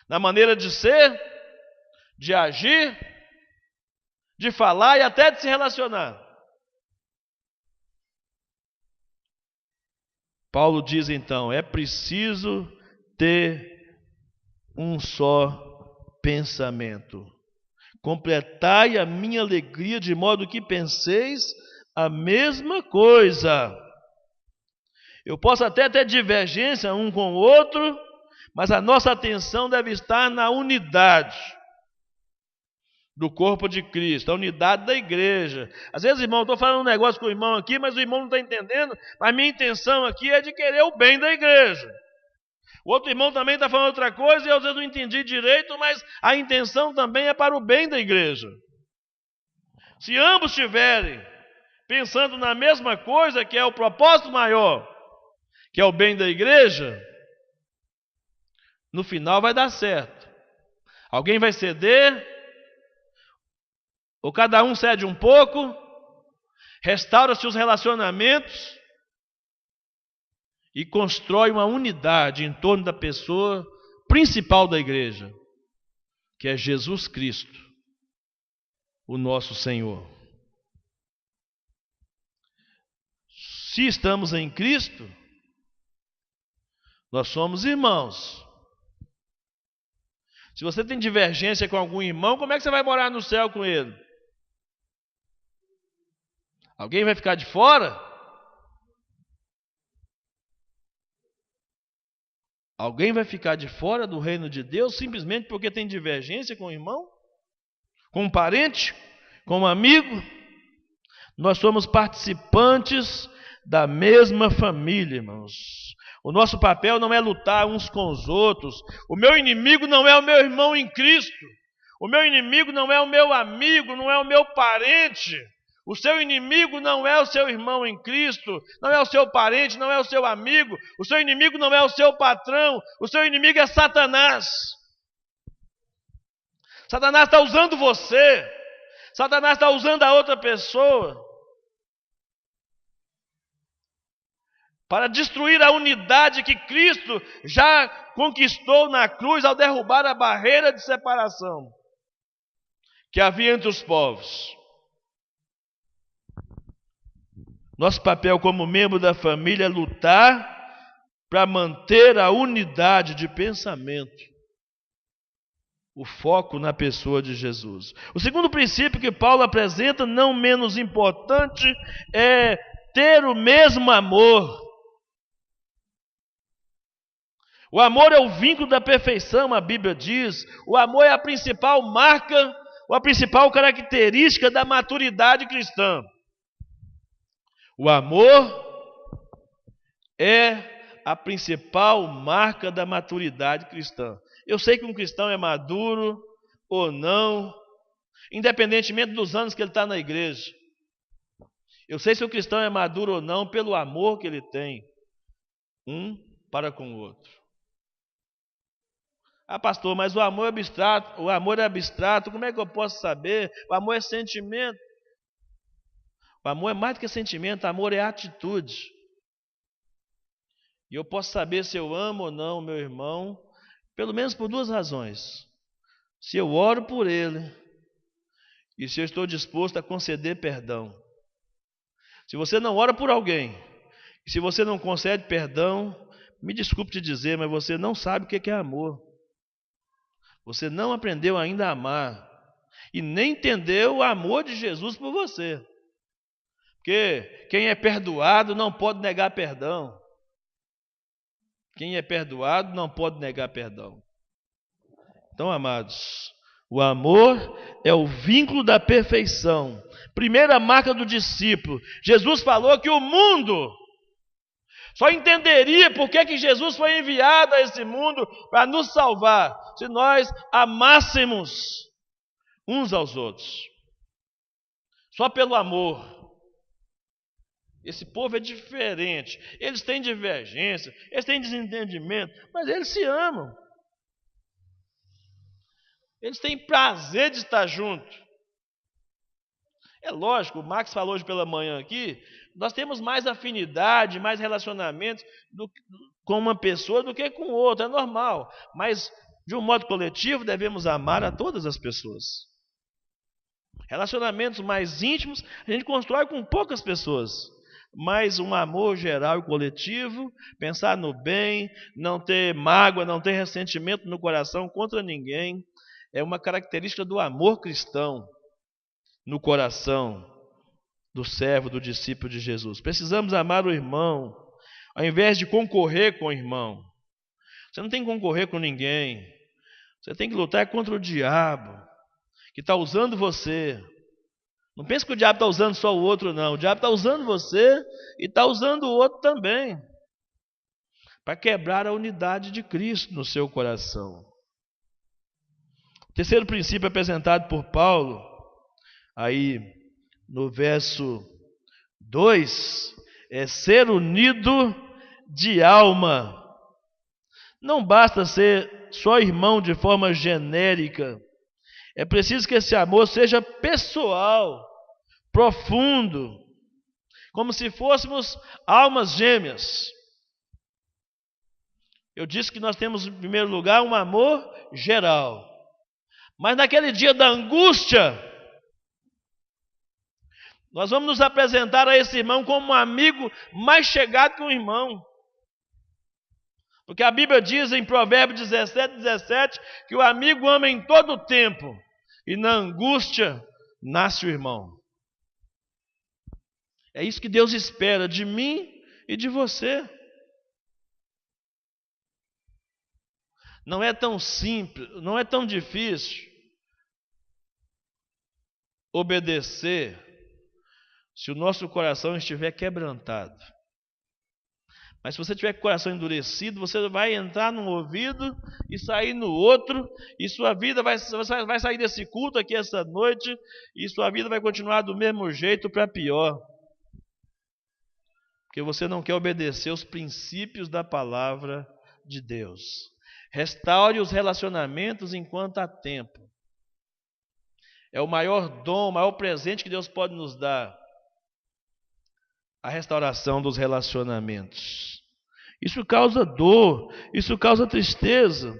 S1: na maneira de ser, de agir, de falar e até de se relacionar. Paulo diz então, é preciso ter um só pensamento. Completai a minha alegria de modo que penseis a mesma coisa. Eu posso até ter divergência um com o outro, mas a nossa atenção deve estar na unidade do corpo de Cristo, a unidade da igreja. Às vezes, irmão, eu estou falando um negócio com o irmão aqui, mas o irmão não está entendendo, mas minha intenção aqui é de querer o bem da igreja. O outro irmão também está falando outra coisa e eu às vezes não entendi direito, mas a intenção também é para o bem da igreja. Se ambos estiverem pensando na mesma coisa, que é o propósito maior, que é o bem da igreja, no final vai dar certo. Alguém vai ceder, ou cada um cede um pouco, restaura-se os relacionamentos e constrói uma unidade em torno da pessoa principal da igreja, que é Jesus Cristo, o nosso Senhor. Se estamos em Cristo, nós somos irmãos. Se você tem divergência com algum irmão, como é que você vai morar no céu com ele? Alguém vai ficar de fora? Alguém vai ficar de fora do reino de Deus simplesmente porque tem divergência com o irmão? Com um parente? Com um amigo? Nós somos participantes da mesma família, irmãos. O nosso papel não é lutar uns com os outros. O meu inimigo não é o meu irmão em Cristo. O meu inimigo não é o meu amigo, não é o meu parente. O seu inimigo não é o seu irmão em Cristo, não é o seu parente, não é o seu amigo. O seu inimigo não é o seu patrão. O seu inimigo é Satanás. Satanás está usando você. Satanás está usando a outra pessoa para destruir a unidade que Cristo já conquistou na cruz ao derrubar a barreira de separação que havia entre os povos. Nosso papel como membro da família é lutar para manter a unidade de pensamento, o foco na pessoa de Jesus. O segundo princípio que Paulo apresenta, não menos importante, é ter o mesmo amor. O amor é o vínculo da perfeição, a Bíblia diz. O amor é a principal marca, ou a principal característica da maturidade cristã. O amor é a principal marca da maturidade cristã. Eu sei que um cristão é maduro ou não, independentemente dos anos que ele está na igreja. Eu sei se o cristão é maduro ou não pelo amor que ele tem um para com o outro. Ah, pastor, mas o amor é abstrato, como é que eu posso saber? O amor é sentimento. O amor é mais do que sentimento, o amor é atitude. E eu posso saber se eu amo ou não o meu irmão, pelo menos por duas razões. Se eu oro por ele e se eu estou disposto a conceder perdão. Se você não ora por alguém, e se você não concede perdão, me desculpe te dizer, mas você não sabe o que é amor. Você não aprendeu ainda a amar e nem entendeu o amor de Jesus por você. Porque quem é perdoado não pode negar perdão. Quem é perdoado não pode negar perdão. Então, amados, o amor é o vínculo da perfeição. Primeira marca do discípulo. Jesus falou que o mundo só entenderia por que Jesus foi enviado a esse mundo para nos salvar, se nós amássemos uns aos outros. Só pelo amor. Esse povo é diferente, eles têm divergência, eles têm desentendimento, mas eles se amam. Eles têm prazer de estar juntos. É lógico, o Max falou hoje pela manhã aqui, nós temos mais afinidade, mais relacionamentos com uma pessoa do que com outra, é normal. Mas, de um modo coletivo, devemos amar a todas as pessoas. Relacionamentos mais íntimos, a gente constrói com poucas pessoas. Mas um amor geral e coletivo, pensar no bem, não ter mágoa, não ter ressentimento no coração contra ninguém, é uma característica do amor cristão no coração do servo, do discípulo de Jesus. Precisamos amar o irmão, ao invés de concorrer com o irmão. Você não tem que concorrer com ninguém. Você tem que lutar contra o diabo, que está usando você. Não pense que o diabo está usando só o outro, não. O diabo está usando você e está usando o outro também, para quebrar a unidade de Cristo no seu coração. O terceiro princípio apresentado por Paulo, aí no verso 2, é ser unido de alma. Não basta ser só irmão de forma genérica. É preciso que esse amor seja pessoal, profundo, como se fôssemos almas gêmeas. Eu disse que nós temos, em primeiro lugar, um amor geral. Mas naquele dia da angústia, Nós vamos nos apresentar a esse irmão como um amigo mais chegado que um irmão. Porque a Bíblia diz em Provérbios 17, que o amigo ama em todo o tempo, e na angústia nasce o irmão. É isso que Deus espera de mim e de você. Não é tão simples, não é tão difícil obedecer se o nosso coração estiver quebrantado. Mas se você tiver com o coração endurecido, você vai entrar num ouvido e sair no outro, e sua vida vai sair desse culto aqui essa noite, e sua vida vai continuar do mesmo jeito para pior. Porque você não quer obedecer os princípios da palavra de Deus. Restaure os relacionamentos enquanto há tempo. É o maior dom, o maior presente que Deus pode nos dar. A restauração dos relacionamentos. Isso causa dor, isso causa tristeza.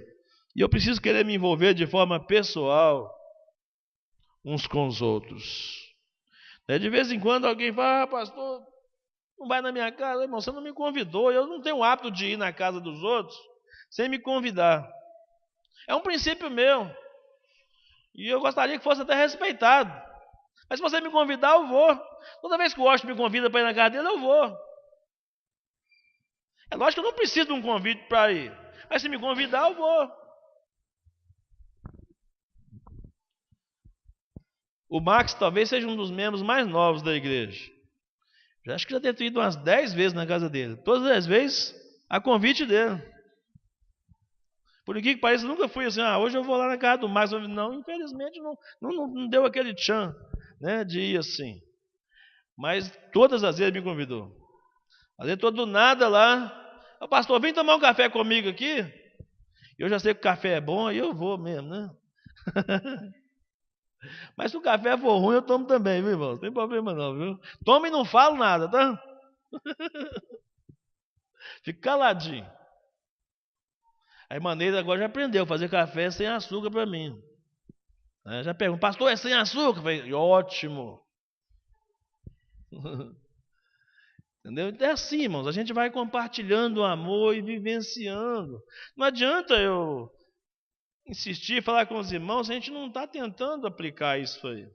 S1: E eu preciso querer me envolver de forma pessoal uns com os outros. De vez em quando alguém fala, pastor, não vai na minha casa, irmão, você não me convidou. Eu não tenho o hábito de ir na casa dos outros sem me convidar. É um princípio meu. E eu gostaria que fosse até respeitado. Mas se você me convidar, eu vou. Toda vez que o Washington me convida para ir na casa dele, eu vou. É lógico que eu não preciso de um convite para ir. Mas se me convidar, eu vou. O Max talvez seja um dos membros mais novos da igreja. Eu acho que já deve ter ido umas 10 vezes na casa dele. Todas as vezes, a convite dele. Por que pareça, nunca fui assim, hoje eu vou lá na casa do Max. Não, infelizmente não deu aquele tchan, né, de ir assim. Mas todas as vezes me convidou. Às vezes estou do nada lá. Pastor, vem tomar um café comigo aqui. Eu já sei que o café é bom, aí eu vou mesmo, né? Mas se o café for ruim, eu tomo também, viu, irmão? Não tem problema não, viu? Tomo e não falo nada, tá? Fico caladinho. A irmaneira agora já aprendeu a fazer café sem açúcar para mim. Já pergunto, pastor, é sem açúcar? Eu falei, ótimo. Entendeu? Então é assim, irmãos, a gente vai compartilhando o amor e vivenciando. Não adianta eu insistir, falar com os irmãos, a gente não está tentando aplicar isso aí.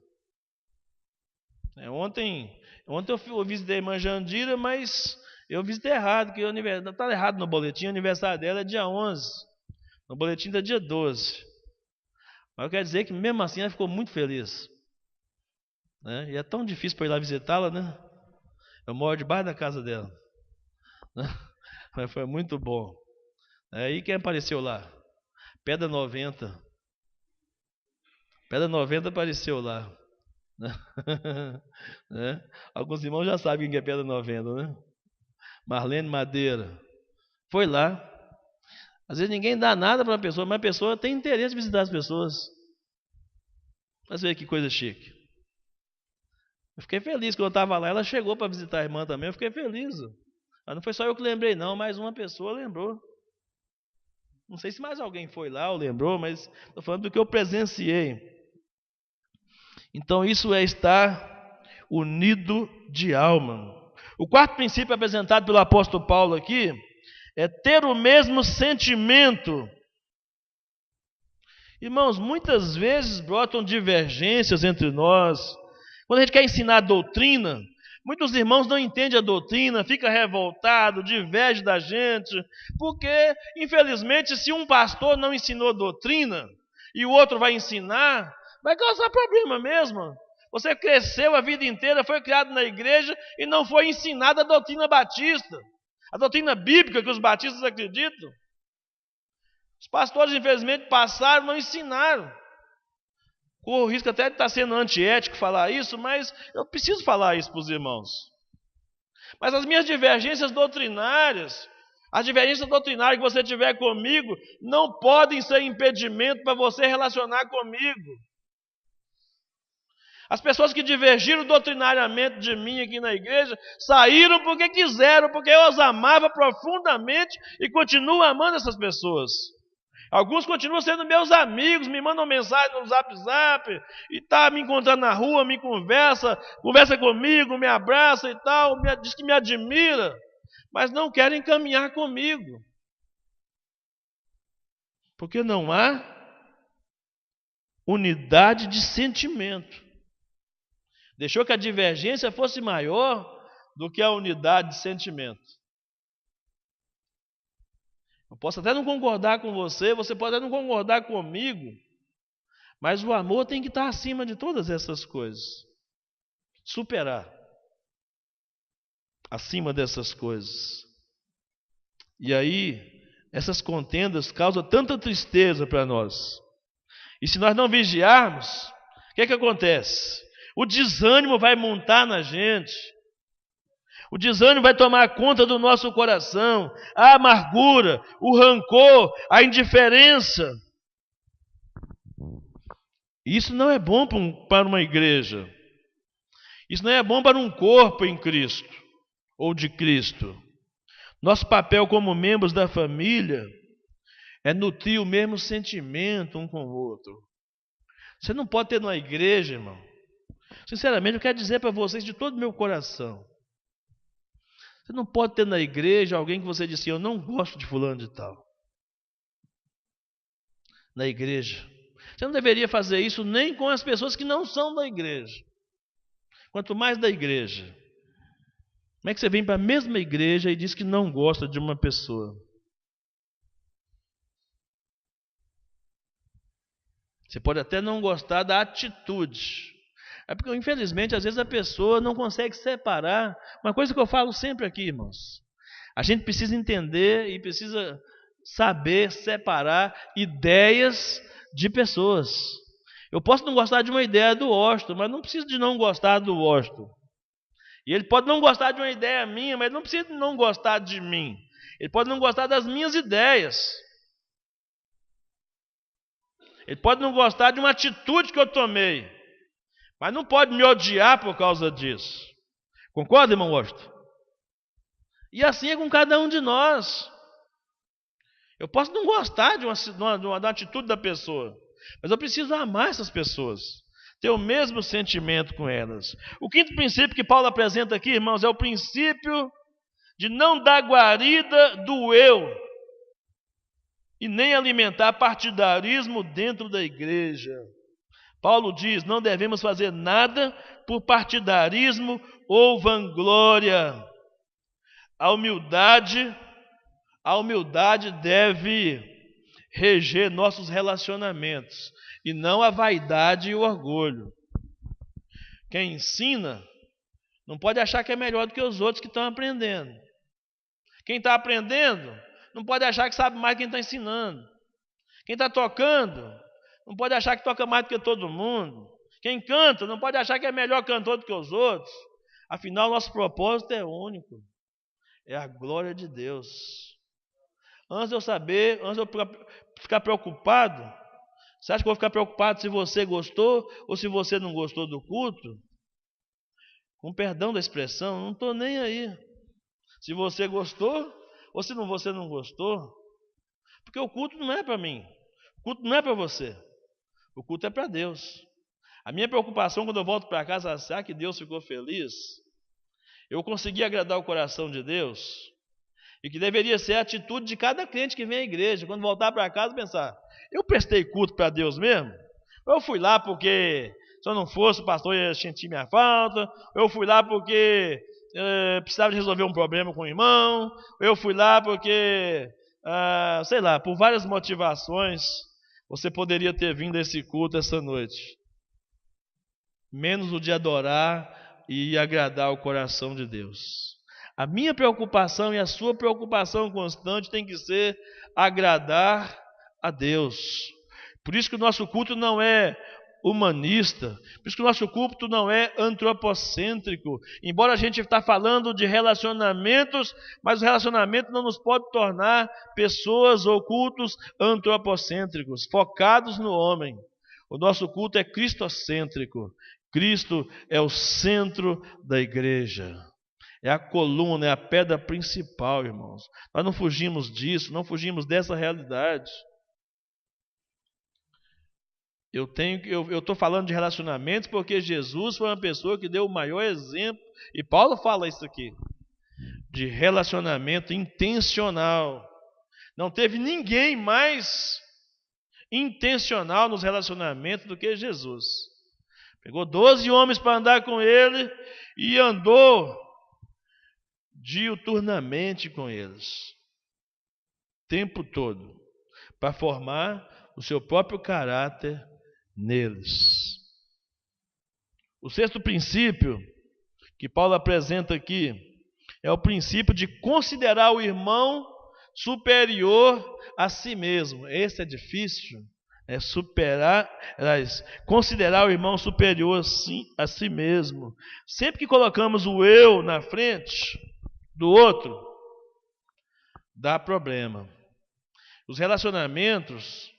S1: Ontem eu visitei a irmã Jandira, mas eu visitei errado, porque está errado no boletim, o aniversário dela é dia 11, no boletim da dia 12. Mas eu quero dizer que mesmo assim ela ficou muito feliz. E é tão difícil para ir lá visitá-la, né? Eu moro debaixo da casa dela. Mas foi muito bom. E quem apareceu lá? Pedra 90. Pedra 90 apareceu lá. Alguns irmãos já sabem quem é Pedra 90, né? Marlene Madeira. Foi lá. Às vezes ninguém dá nada para uma pessoa, mas a pessoa tem interesse em visitar as pessoas. Mas veja que coisa chique. Eu fiquei feliz quando eu estava lá. Ela chegou para visitar a irmã também. Eu fiquei feliz. Mas não foi só eu que lembrei, não. Mais uma pessoa lembrou. Não sei se mais alguém foi lá ou lembrou, mas estou falando do que eu presenciei. Então isso é estar unido de alma. O quarto princípio apresentado pelo apóstolo Paulo aqui é ter o mesmo sentimento. Irmãos, muitas vezes brotam divergências entre nós. Quando a gente quer ensinar a doutrina, muitos irmãos não entendem a doutrina, ficam revoltados, divergem da gente, porque, infelizmente, se um pastor não ensinou doutrina e o outro vai ensinar, vai causar problema mesmo. Você cresceu a vida inteira, foi criado na igreja e não foi ensinada a doutrina batista, a doutrina bíblica que os batistas acreditam. Os pastores, infelizmente, passaram, não ensinaram. Corro o risco até de estar sendo antiético falar isso, mas eu preciso falar isso para os irmãos. Mas as minhas divergências doutrinárias, as divergências doutrinárias que você tiver comigo, não podem ser impedimento para você relacionar comigo. As pessoas que divergiram doutrinariamente de mim aqui na igreja, saíram porque quiseram, porque eu as amava profundamente e continuo amando essas pessoas. Alguns continuam sendo meus amigos, me mandam mensagem no Zap Zap, e tá me encontrando na rua, me conversa comigo, me abraça e tal, diz que me admira, mas não querem caminhar comigo. Porque não há unidade de sentimento. Deixou que a divergência fosse maior do que a unidade de sentimento. Eu posso até não concordar com você, você pode até não concordar comigo, mas o amor tem que estar acima de todas essas coisas. Superar. Acima dessas coisas. E aí, essas contendas causam tanta tristeza para nós. E se nós não vigiarmos, o que é que acontece? O desânimo vai montar na gente. O desânimo vai tomar conta do nosso coração. A amargura, o rancor, a indiferença. Isso não é bom para uma igreja. Isso não é bom para um corpo em Cristo ou de Cristo. Nosso papel como membros da família é nutrir o mesmo sentimento um com o outro. Você não pode ter numa igreja, irmão. Sinceramente, eu quero dizer para vocês de todo o meu coração. Você não pode ter na igreja alguém que você disse, eu não gosto de fulano de tal. Na igreja. Você não deveria fazer isso nem com as pessoas que não são da igreja. Quanto mais da igreja. Como é que você vem para a mesma igreja e diz que não gosta de uma pessoa? Você pode até não gostar da atitude. É porque, infelizmente, às vezes a pessoa não consegue separar. Uma coisa que eu falo sempre aqui, irmãos. A gente precisa entender e precisa saber separar ideias de pessoas. Eu posso não gostar de uma ideia do Washington, mas não preciso de não gostar do Washington. E ele pode não gostar de uma ideia minha, mas não precisa de não gostar de mim. Ele pode não gostar das minhas ideias. Ele pode não gostar de uma atitude que eu tomei. Mas não pode me odiar por causa disso. Concorda, irmão Washington? E assim é com cada um de nós. Eu posso não gostar de uma atitude da pessoa, mas eu preciso amar essas pessoas. Ter o mesmo sentimento com elas. O quinto princípio que Paulo apresenta aqui, irmãos, é o princípio de não dar guarida do eu e nem alimentar partidarismo dentro da igreja. Paulo diz, não devemos fazer nada por partidarismo ou vanglória. A humildade deve reger nossos relacionamentos e não a vaidade e o orgulho. Quem ensina não pode achar que é melhor do que os outros que estão aprendendo. Quem está aprendendo não pode achar que sabe mais que quem está ensinando. Quem está tocando não pode achar que toca mais do que todo mundo. Quem canta não pode achar que é melhor cantor do que os outros. Afinal, nosso propósito é único. É a glória de Deus. Antes de eu ficar preocupado, você acha que eu vou ficar preocupado se você gostou ou se você não gostou do culto? Com perdão da expressão, não estou nem aí. Se você gostou ou se você não gostou. Porque o culto não é para mim. O culto não é para você. O culto é para Deus. A minha preocupação quando eu volto para casa é: será que Deus ficou feliz? Eu consegui agradar o coração de Deus? E que deveria ser a atitude de cada crente que vem à igreja, quando voltar para casa, pensar: eu prestei culto para Deus mesmo? Ou eu fui lá porque, se eu não fosse, o pastor ia sentir minha falta? Ou eu fui lá porque precisava de resolver um problema com o irmão? Ou eu fui lá porque, sei lá, por várias motivações, você poderia ter vindo a esse culto essa noite. Menos o de adorar e agradar o coração de Deus. A minha preocupação e a sua preocupação constante tem que ser agradar a Deus. Por isso que o nosso culto não é humanista, por isso que o nosso culto não é antropocêntrico. Embora a gente está falando de relacionamentos, mas o relacionamento não nos pode tornar pessoas ou cultos antropocêntricos, focados no homem. O nosso culto é cristocêntrico. Cristo é o centro da igreja. É a coluna, é a pedra principal, irmãos. Nós não fugimos disso, não fugimos dessa realidade. Eu estou falando de relacionamentos porque Jesus foi uma pessoa que deu o maior exemplo, e Paulo fala isso aqui, de relacionamento intencional. Não teve ninguém mais intencional nos relacionamentos do que Jesus. Pegou 12 homens para andar com ele e andou diuturnamente com eles, o tempo todo, para formar o seu próprio caráter neles. O sexto princípio que Paulo apresenta aqui é o princípio de considerar o irmão superior a si mesmo. Esse é difícil, considerar o irmão superior a si mesmo. Sempre que colocamos o eu na frente do outro, dá problema. Os relacionamentos,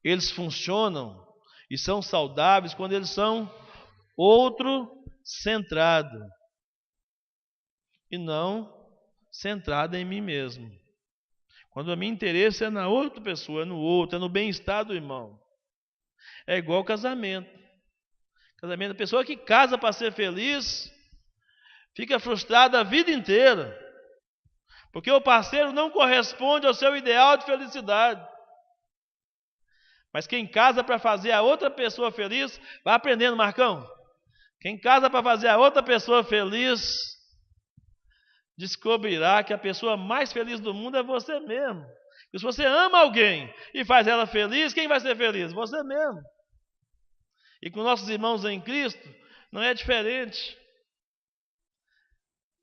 S1: eles funcionam e são saudáveis quando eles são outro-centrados e não centrado em mim mesmo. Quando o meu interesse é na outra pessoa, é no outro, é no bem-estar do irmão. É igual casamento. Casamento, a pessoa que casa para ser feliz fica frustrada a vida inteira, porque o parceiro não corresponde ao seu ideal de felicidade. Mas quem casa para fazer a outra pessoa feliz, vai aprendendo, Marcão. Quem casa para fazer a outra pessoa feliz, descobrirá que a pessoa mais feliz do mundo é você mesmo. E se você ama alguém e faz ela feliz, quem vai ser feliz? Você mesmo. E com nossos irmãos em Cristo, não é diferente.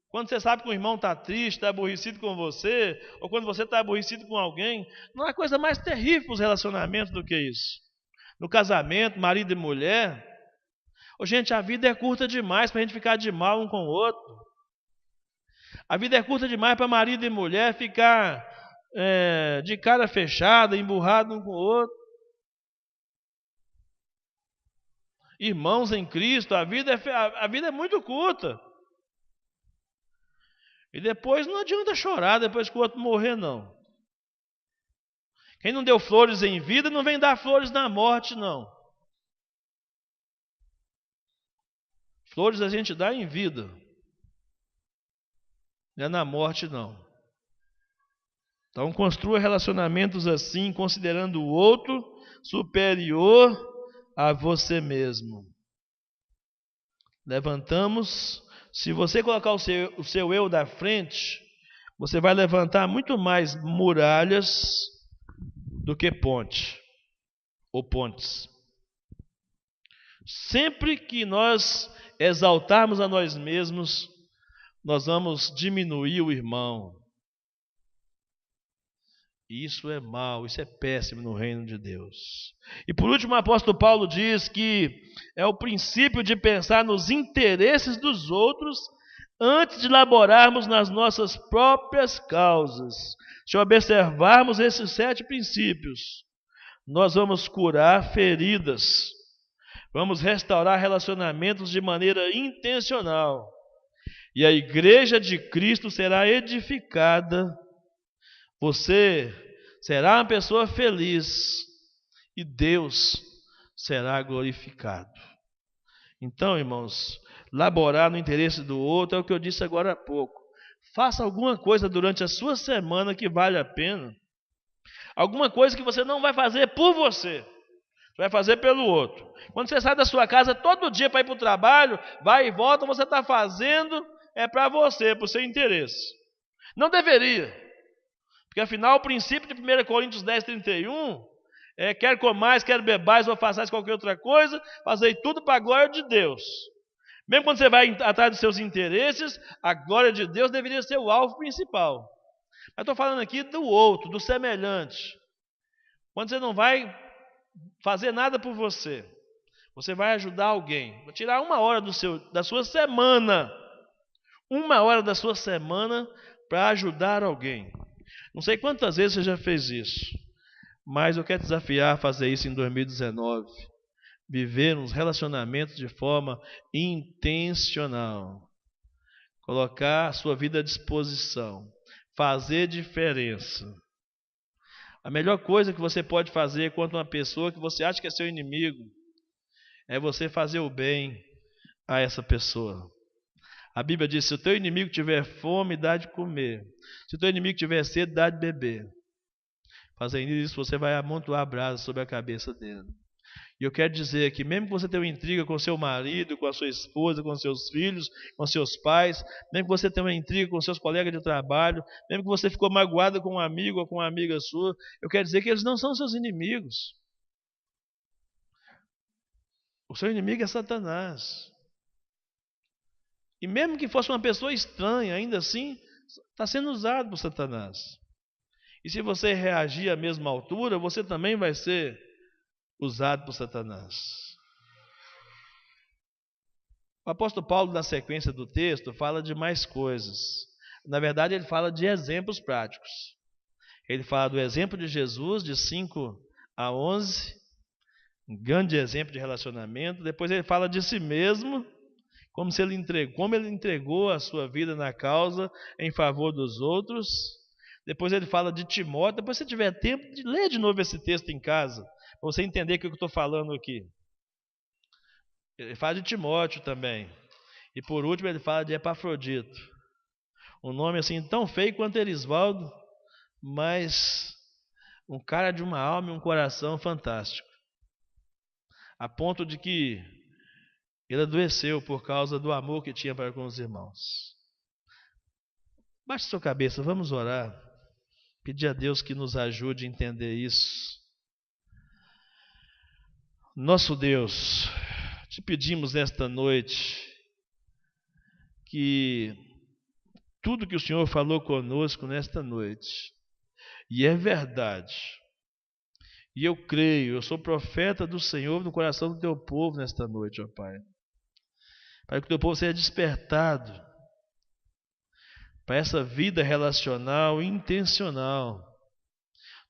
S1: Quando você sabe que o irmão está triste, está aborrecido com você, ou quando você está aborrecido com alguém, não há coisa mais terrível para os relacionamentos do que isso. No casamento, marido e mulher, gente, a vida é curta demais para a gente ficar de mal um com o outro. A vida é curta demais para marido e mulher ficar de cara fechada, emburrado um com o outro. Irmãos em Cristo, a vida é muito curta. E depois não adianta chorar depois que o outro morrer, não. Quem não deu flores em vida não vem dar flores na morte, não. Flores a gente dá em vida. Não é na morte, não. Então construa relacionamentos assim, considerando o outro superior a você mesmo. Levantamos. Se você colocar o seu eu da frente, você vai levantar muito mais muralhas do que ponte ou pontes. Sempre que nós exaltarmos a nós mesmos, nós vamos diminuir o irmão. Isso é mal, isso é péssimo no reino de Deus. E por último, o apóstolo Paulo diz que é o princípio de pensar nos interesses dos outros antes de laborarmos nas nossas próprias causas. Se observarmos esses 7 princípios, nós vamos curar feridas, vamos restaurar relacionamentos de maneira intencional, e a igreja de Cristo será edificada. Você será uma pessoa feliz e Deus será glorificado. Então, irmãos, laborar no interesse do outro é o que eu disse agora há pouco. Faça alguma coisa durante a sua semana que vale a pena. Alguma coisa que você não vai fazer por você, você vai fazer pelo outro. Quando você sai da sua casa todo dia para ir para o trabalho, vai e volta, você está fazendo para você, para o seu interesse. Não deveria. Porque afinal o princípio de 1 Coríntios 10:31 quer comais, quer bebais ou façais qualquer outra coisa, fazei tudo para a glória de Deus. Mesmo quando você vai atrás dos seus interesses, a glória de Deus deveria ser o alvo principal. Mas estou falando aqui do outro, do semelhante. Quando você não vai fazer nada por você, você vai ajudar alguém, vai tirar 1 hora da sua semana, 1 hora da sua semana para ajudar alguém. Não sei quantas vezes você já fez isso, mas eu quero te desafiar a fazer isso em 2019. Viver uns relacionamentos de forma intencional. Colocar a sua vida à disposição. Fazer diferença. A melhor coisa que você pode fazer contra uma pessoa que você acha que é seu inimigo é você fazer o bem a essa pessoa. A Bíblia diz: se o teu inimigo tiver fome, dá de comer. Se o teu inimigo tiver sede, dá de beber. Fazendo isso, você vai amontoar brasa sobre a cabeça dele. E eu quero dizer que mesmo que você tenha uma intriga com seu marido, com a sua esposa, com seus filhos, com seus pais, mesmo que você tenha uma intriga com seus colegas de trabalho, mesmo que você ficou magoado com um amigo ou com uma amiga sua, eu quero dizer que eles não são seus inimigos. O seu inimigo é Satanás. E mesmo que fosse uma pessoa estranha, ainda assim, está sendo usado por Satanás. E se você reagir à mesma altura, você também vai ser usado por Satanás. O apóstolo Paulo, na sequência do texto, fala de mais coisas. Na verdade, ele fala de exemplos práticos. Ele fala do exemplo de Jesus, de 5 a 11, um grande exemplo de relacionamento. Depois ele fala de si mesmo, como ele entregou a sua vida na causa em favor dos outros. Depois ele fala de Timóteo. Depois, se tiver tempo, lê de novo esse texto em casa, para você entender o que eu estou falando aqui. Ele fala de Timóteo também. E por último ele fala de Epafrodito. Um nome assim tão feio quanto Erisvaldo, mas um cara de uma alma e um coração fantástico. A ponto de que ele adoeceu por causa do amor que tinha para com os irmãos. Baixe sua cabeça, vamos orar. Pedir a Deus que nos ajude a entender isso. Nosso Deus, te pedimos nesta noite que tudo que o Senhor falou conosco nesta noite, e é verdade, e eu creio, eu sou profeta do Senhor no coração do teu povo nesta noite, ó Pai. Para que o teu povo seja despertado para essa vida relacional intencional,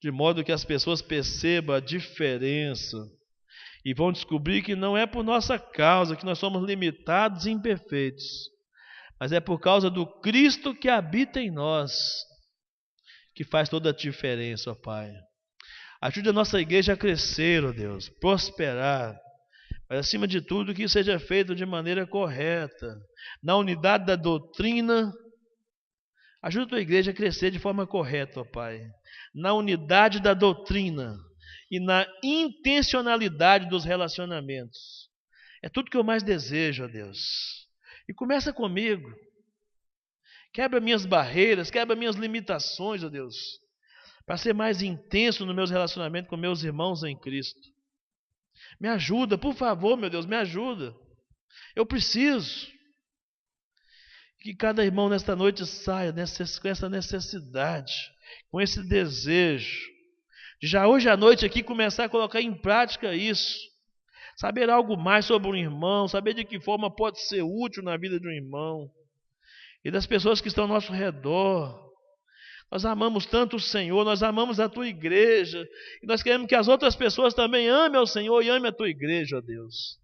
S1: de modo que as pessoas percebam a diferença e vão descobrir que não é por nossa causa, que nós somos limitados e imperfeitos, mas é por causa do Cristo que habita em nós, que faz toda a diferença, ó Pai. Ajude a nossa igreja a crescer, ó Deus, prosperar, mas acima de tudo que isso seja feito de maneira correta, na unidade da doutrina. Ajuda a tua igreja a crescer de forma correta, ó Pai, na unidade da doutrina e na intencionalidade dos relacionamentos. É tudo que eu mais desejo, ó Deus. E começa comigo. Quebra minhas barreiras, quebra minhas limitações, ó Deus, para ser mais intenso nos meus relacionamentos com meus irmãos em Cristo. Me ajuda, por favor, meu Deus, me ajuda. Eu preciso que cada irmão nesta noite saia com essa necessidade, com esse desejo, de já hoje à noite aqui começar a colocar em prática isso. Saber algo mais sobre um irmão, saber de que forma pode ser útil na vida de um irmão e das pessoas que estão ao nosso redor. Nós amamos tanto o Senhor, nós amamos a tua igreja, e nós queremos que as outras pessoas também amem ao Senhor e amem a tua igreja, ó Deus.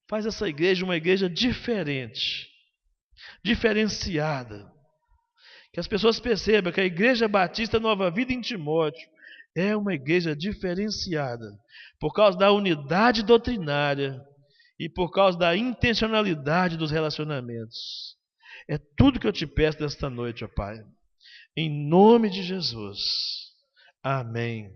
S1: Faz essa igreja uma igreja diferente, diferenciada, que as pessoas percebam que a Igreja Batista Nova Vida em Timóteo é uma igreja diferenciada, por causa da unidade doutrinária e por causa da intencionalidade dos relacionamentos. É tudo que eu te peço nesta noite, ó Pai, em nome de Jesus. Amém.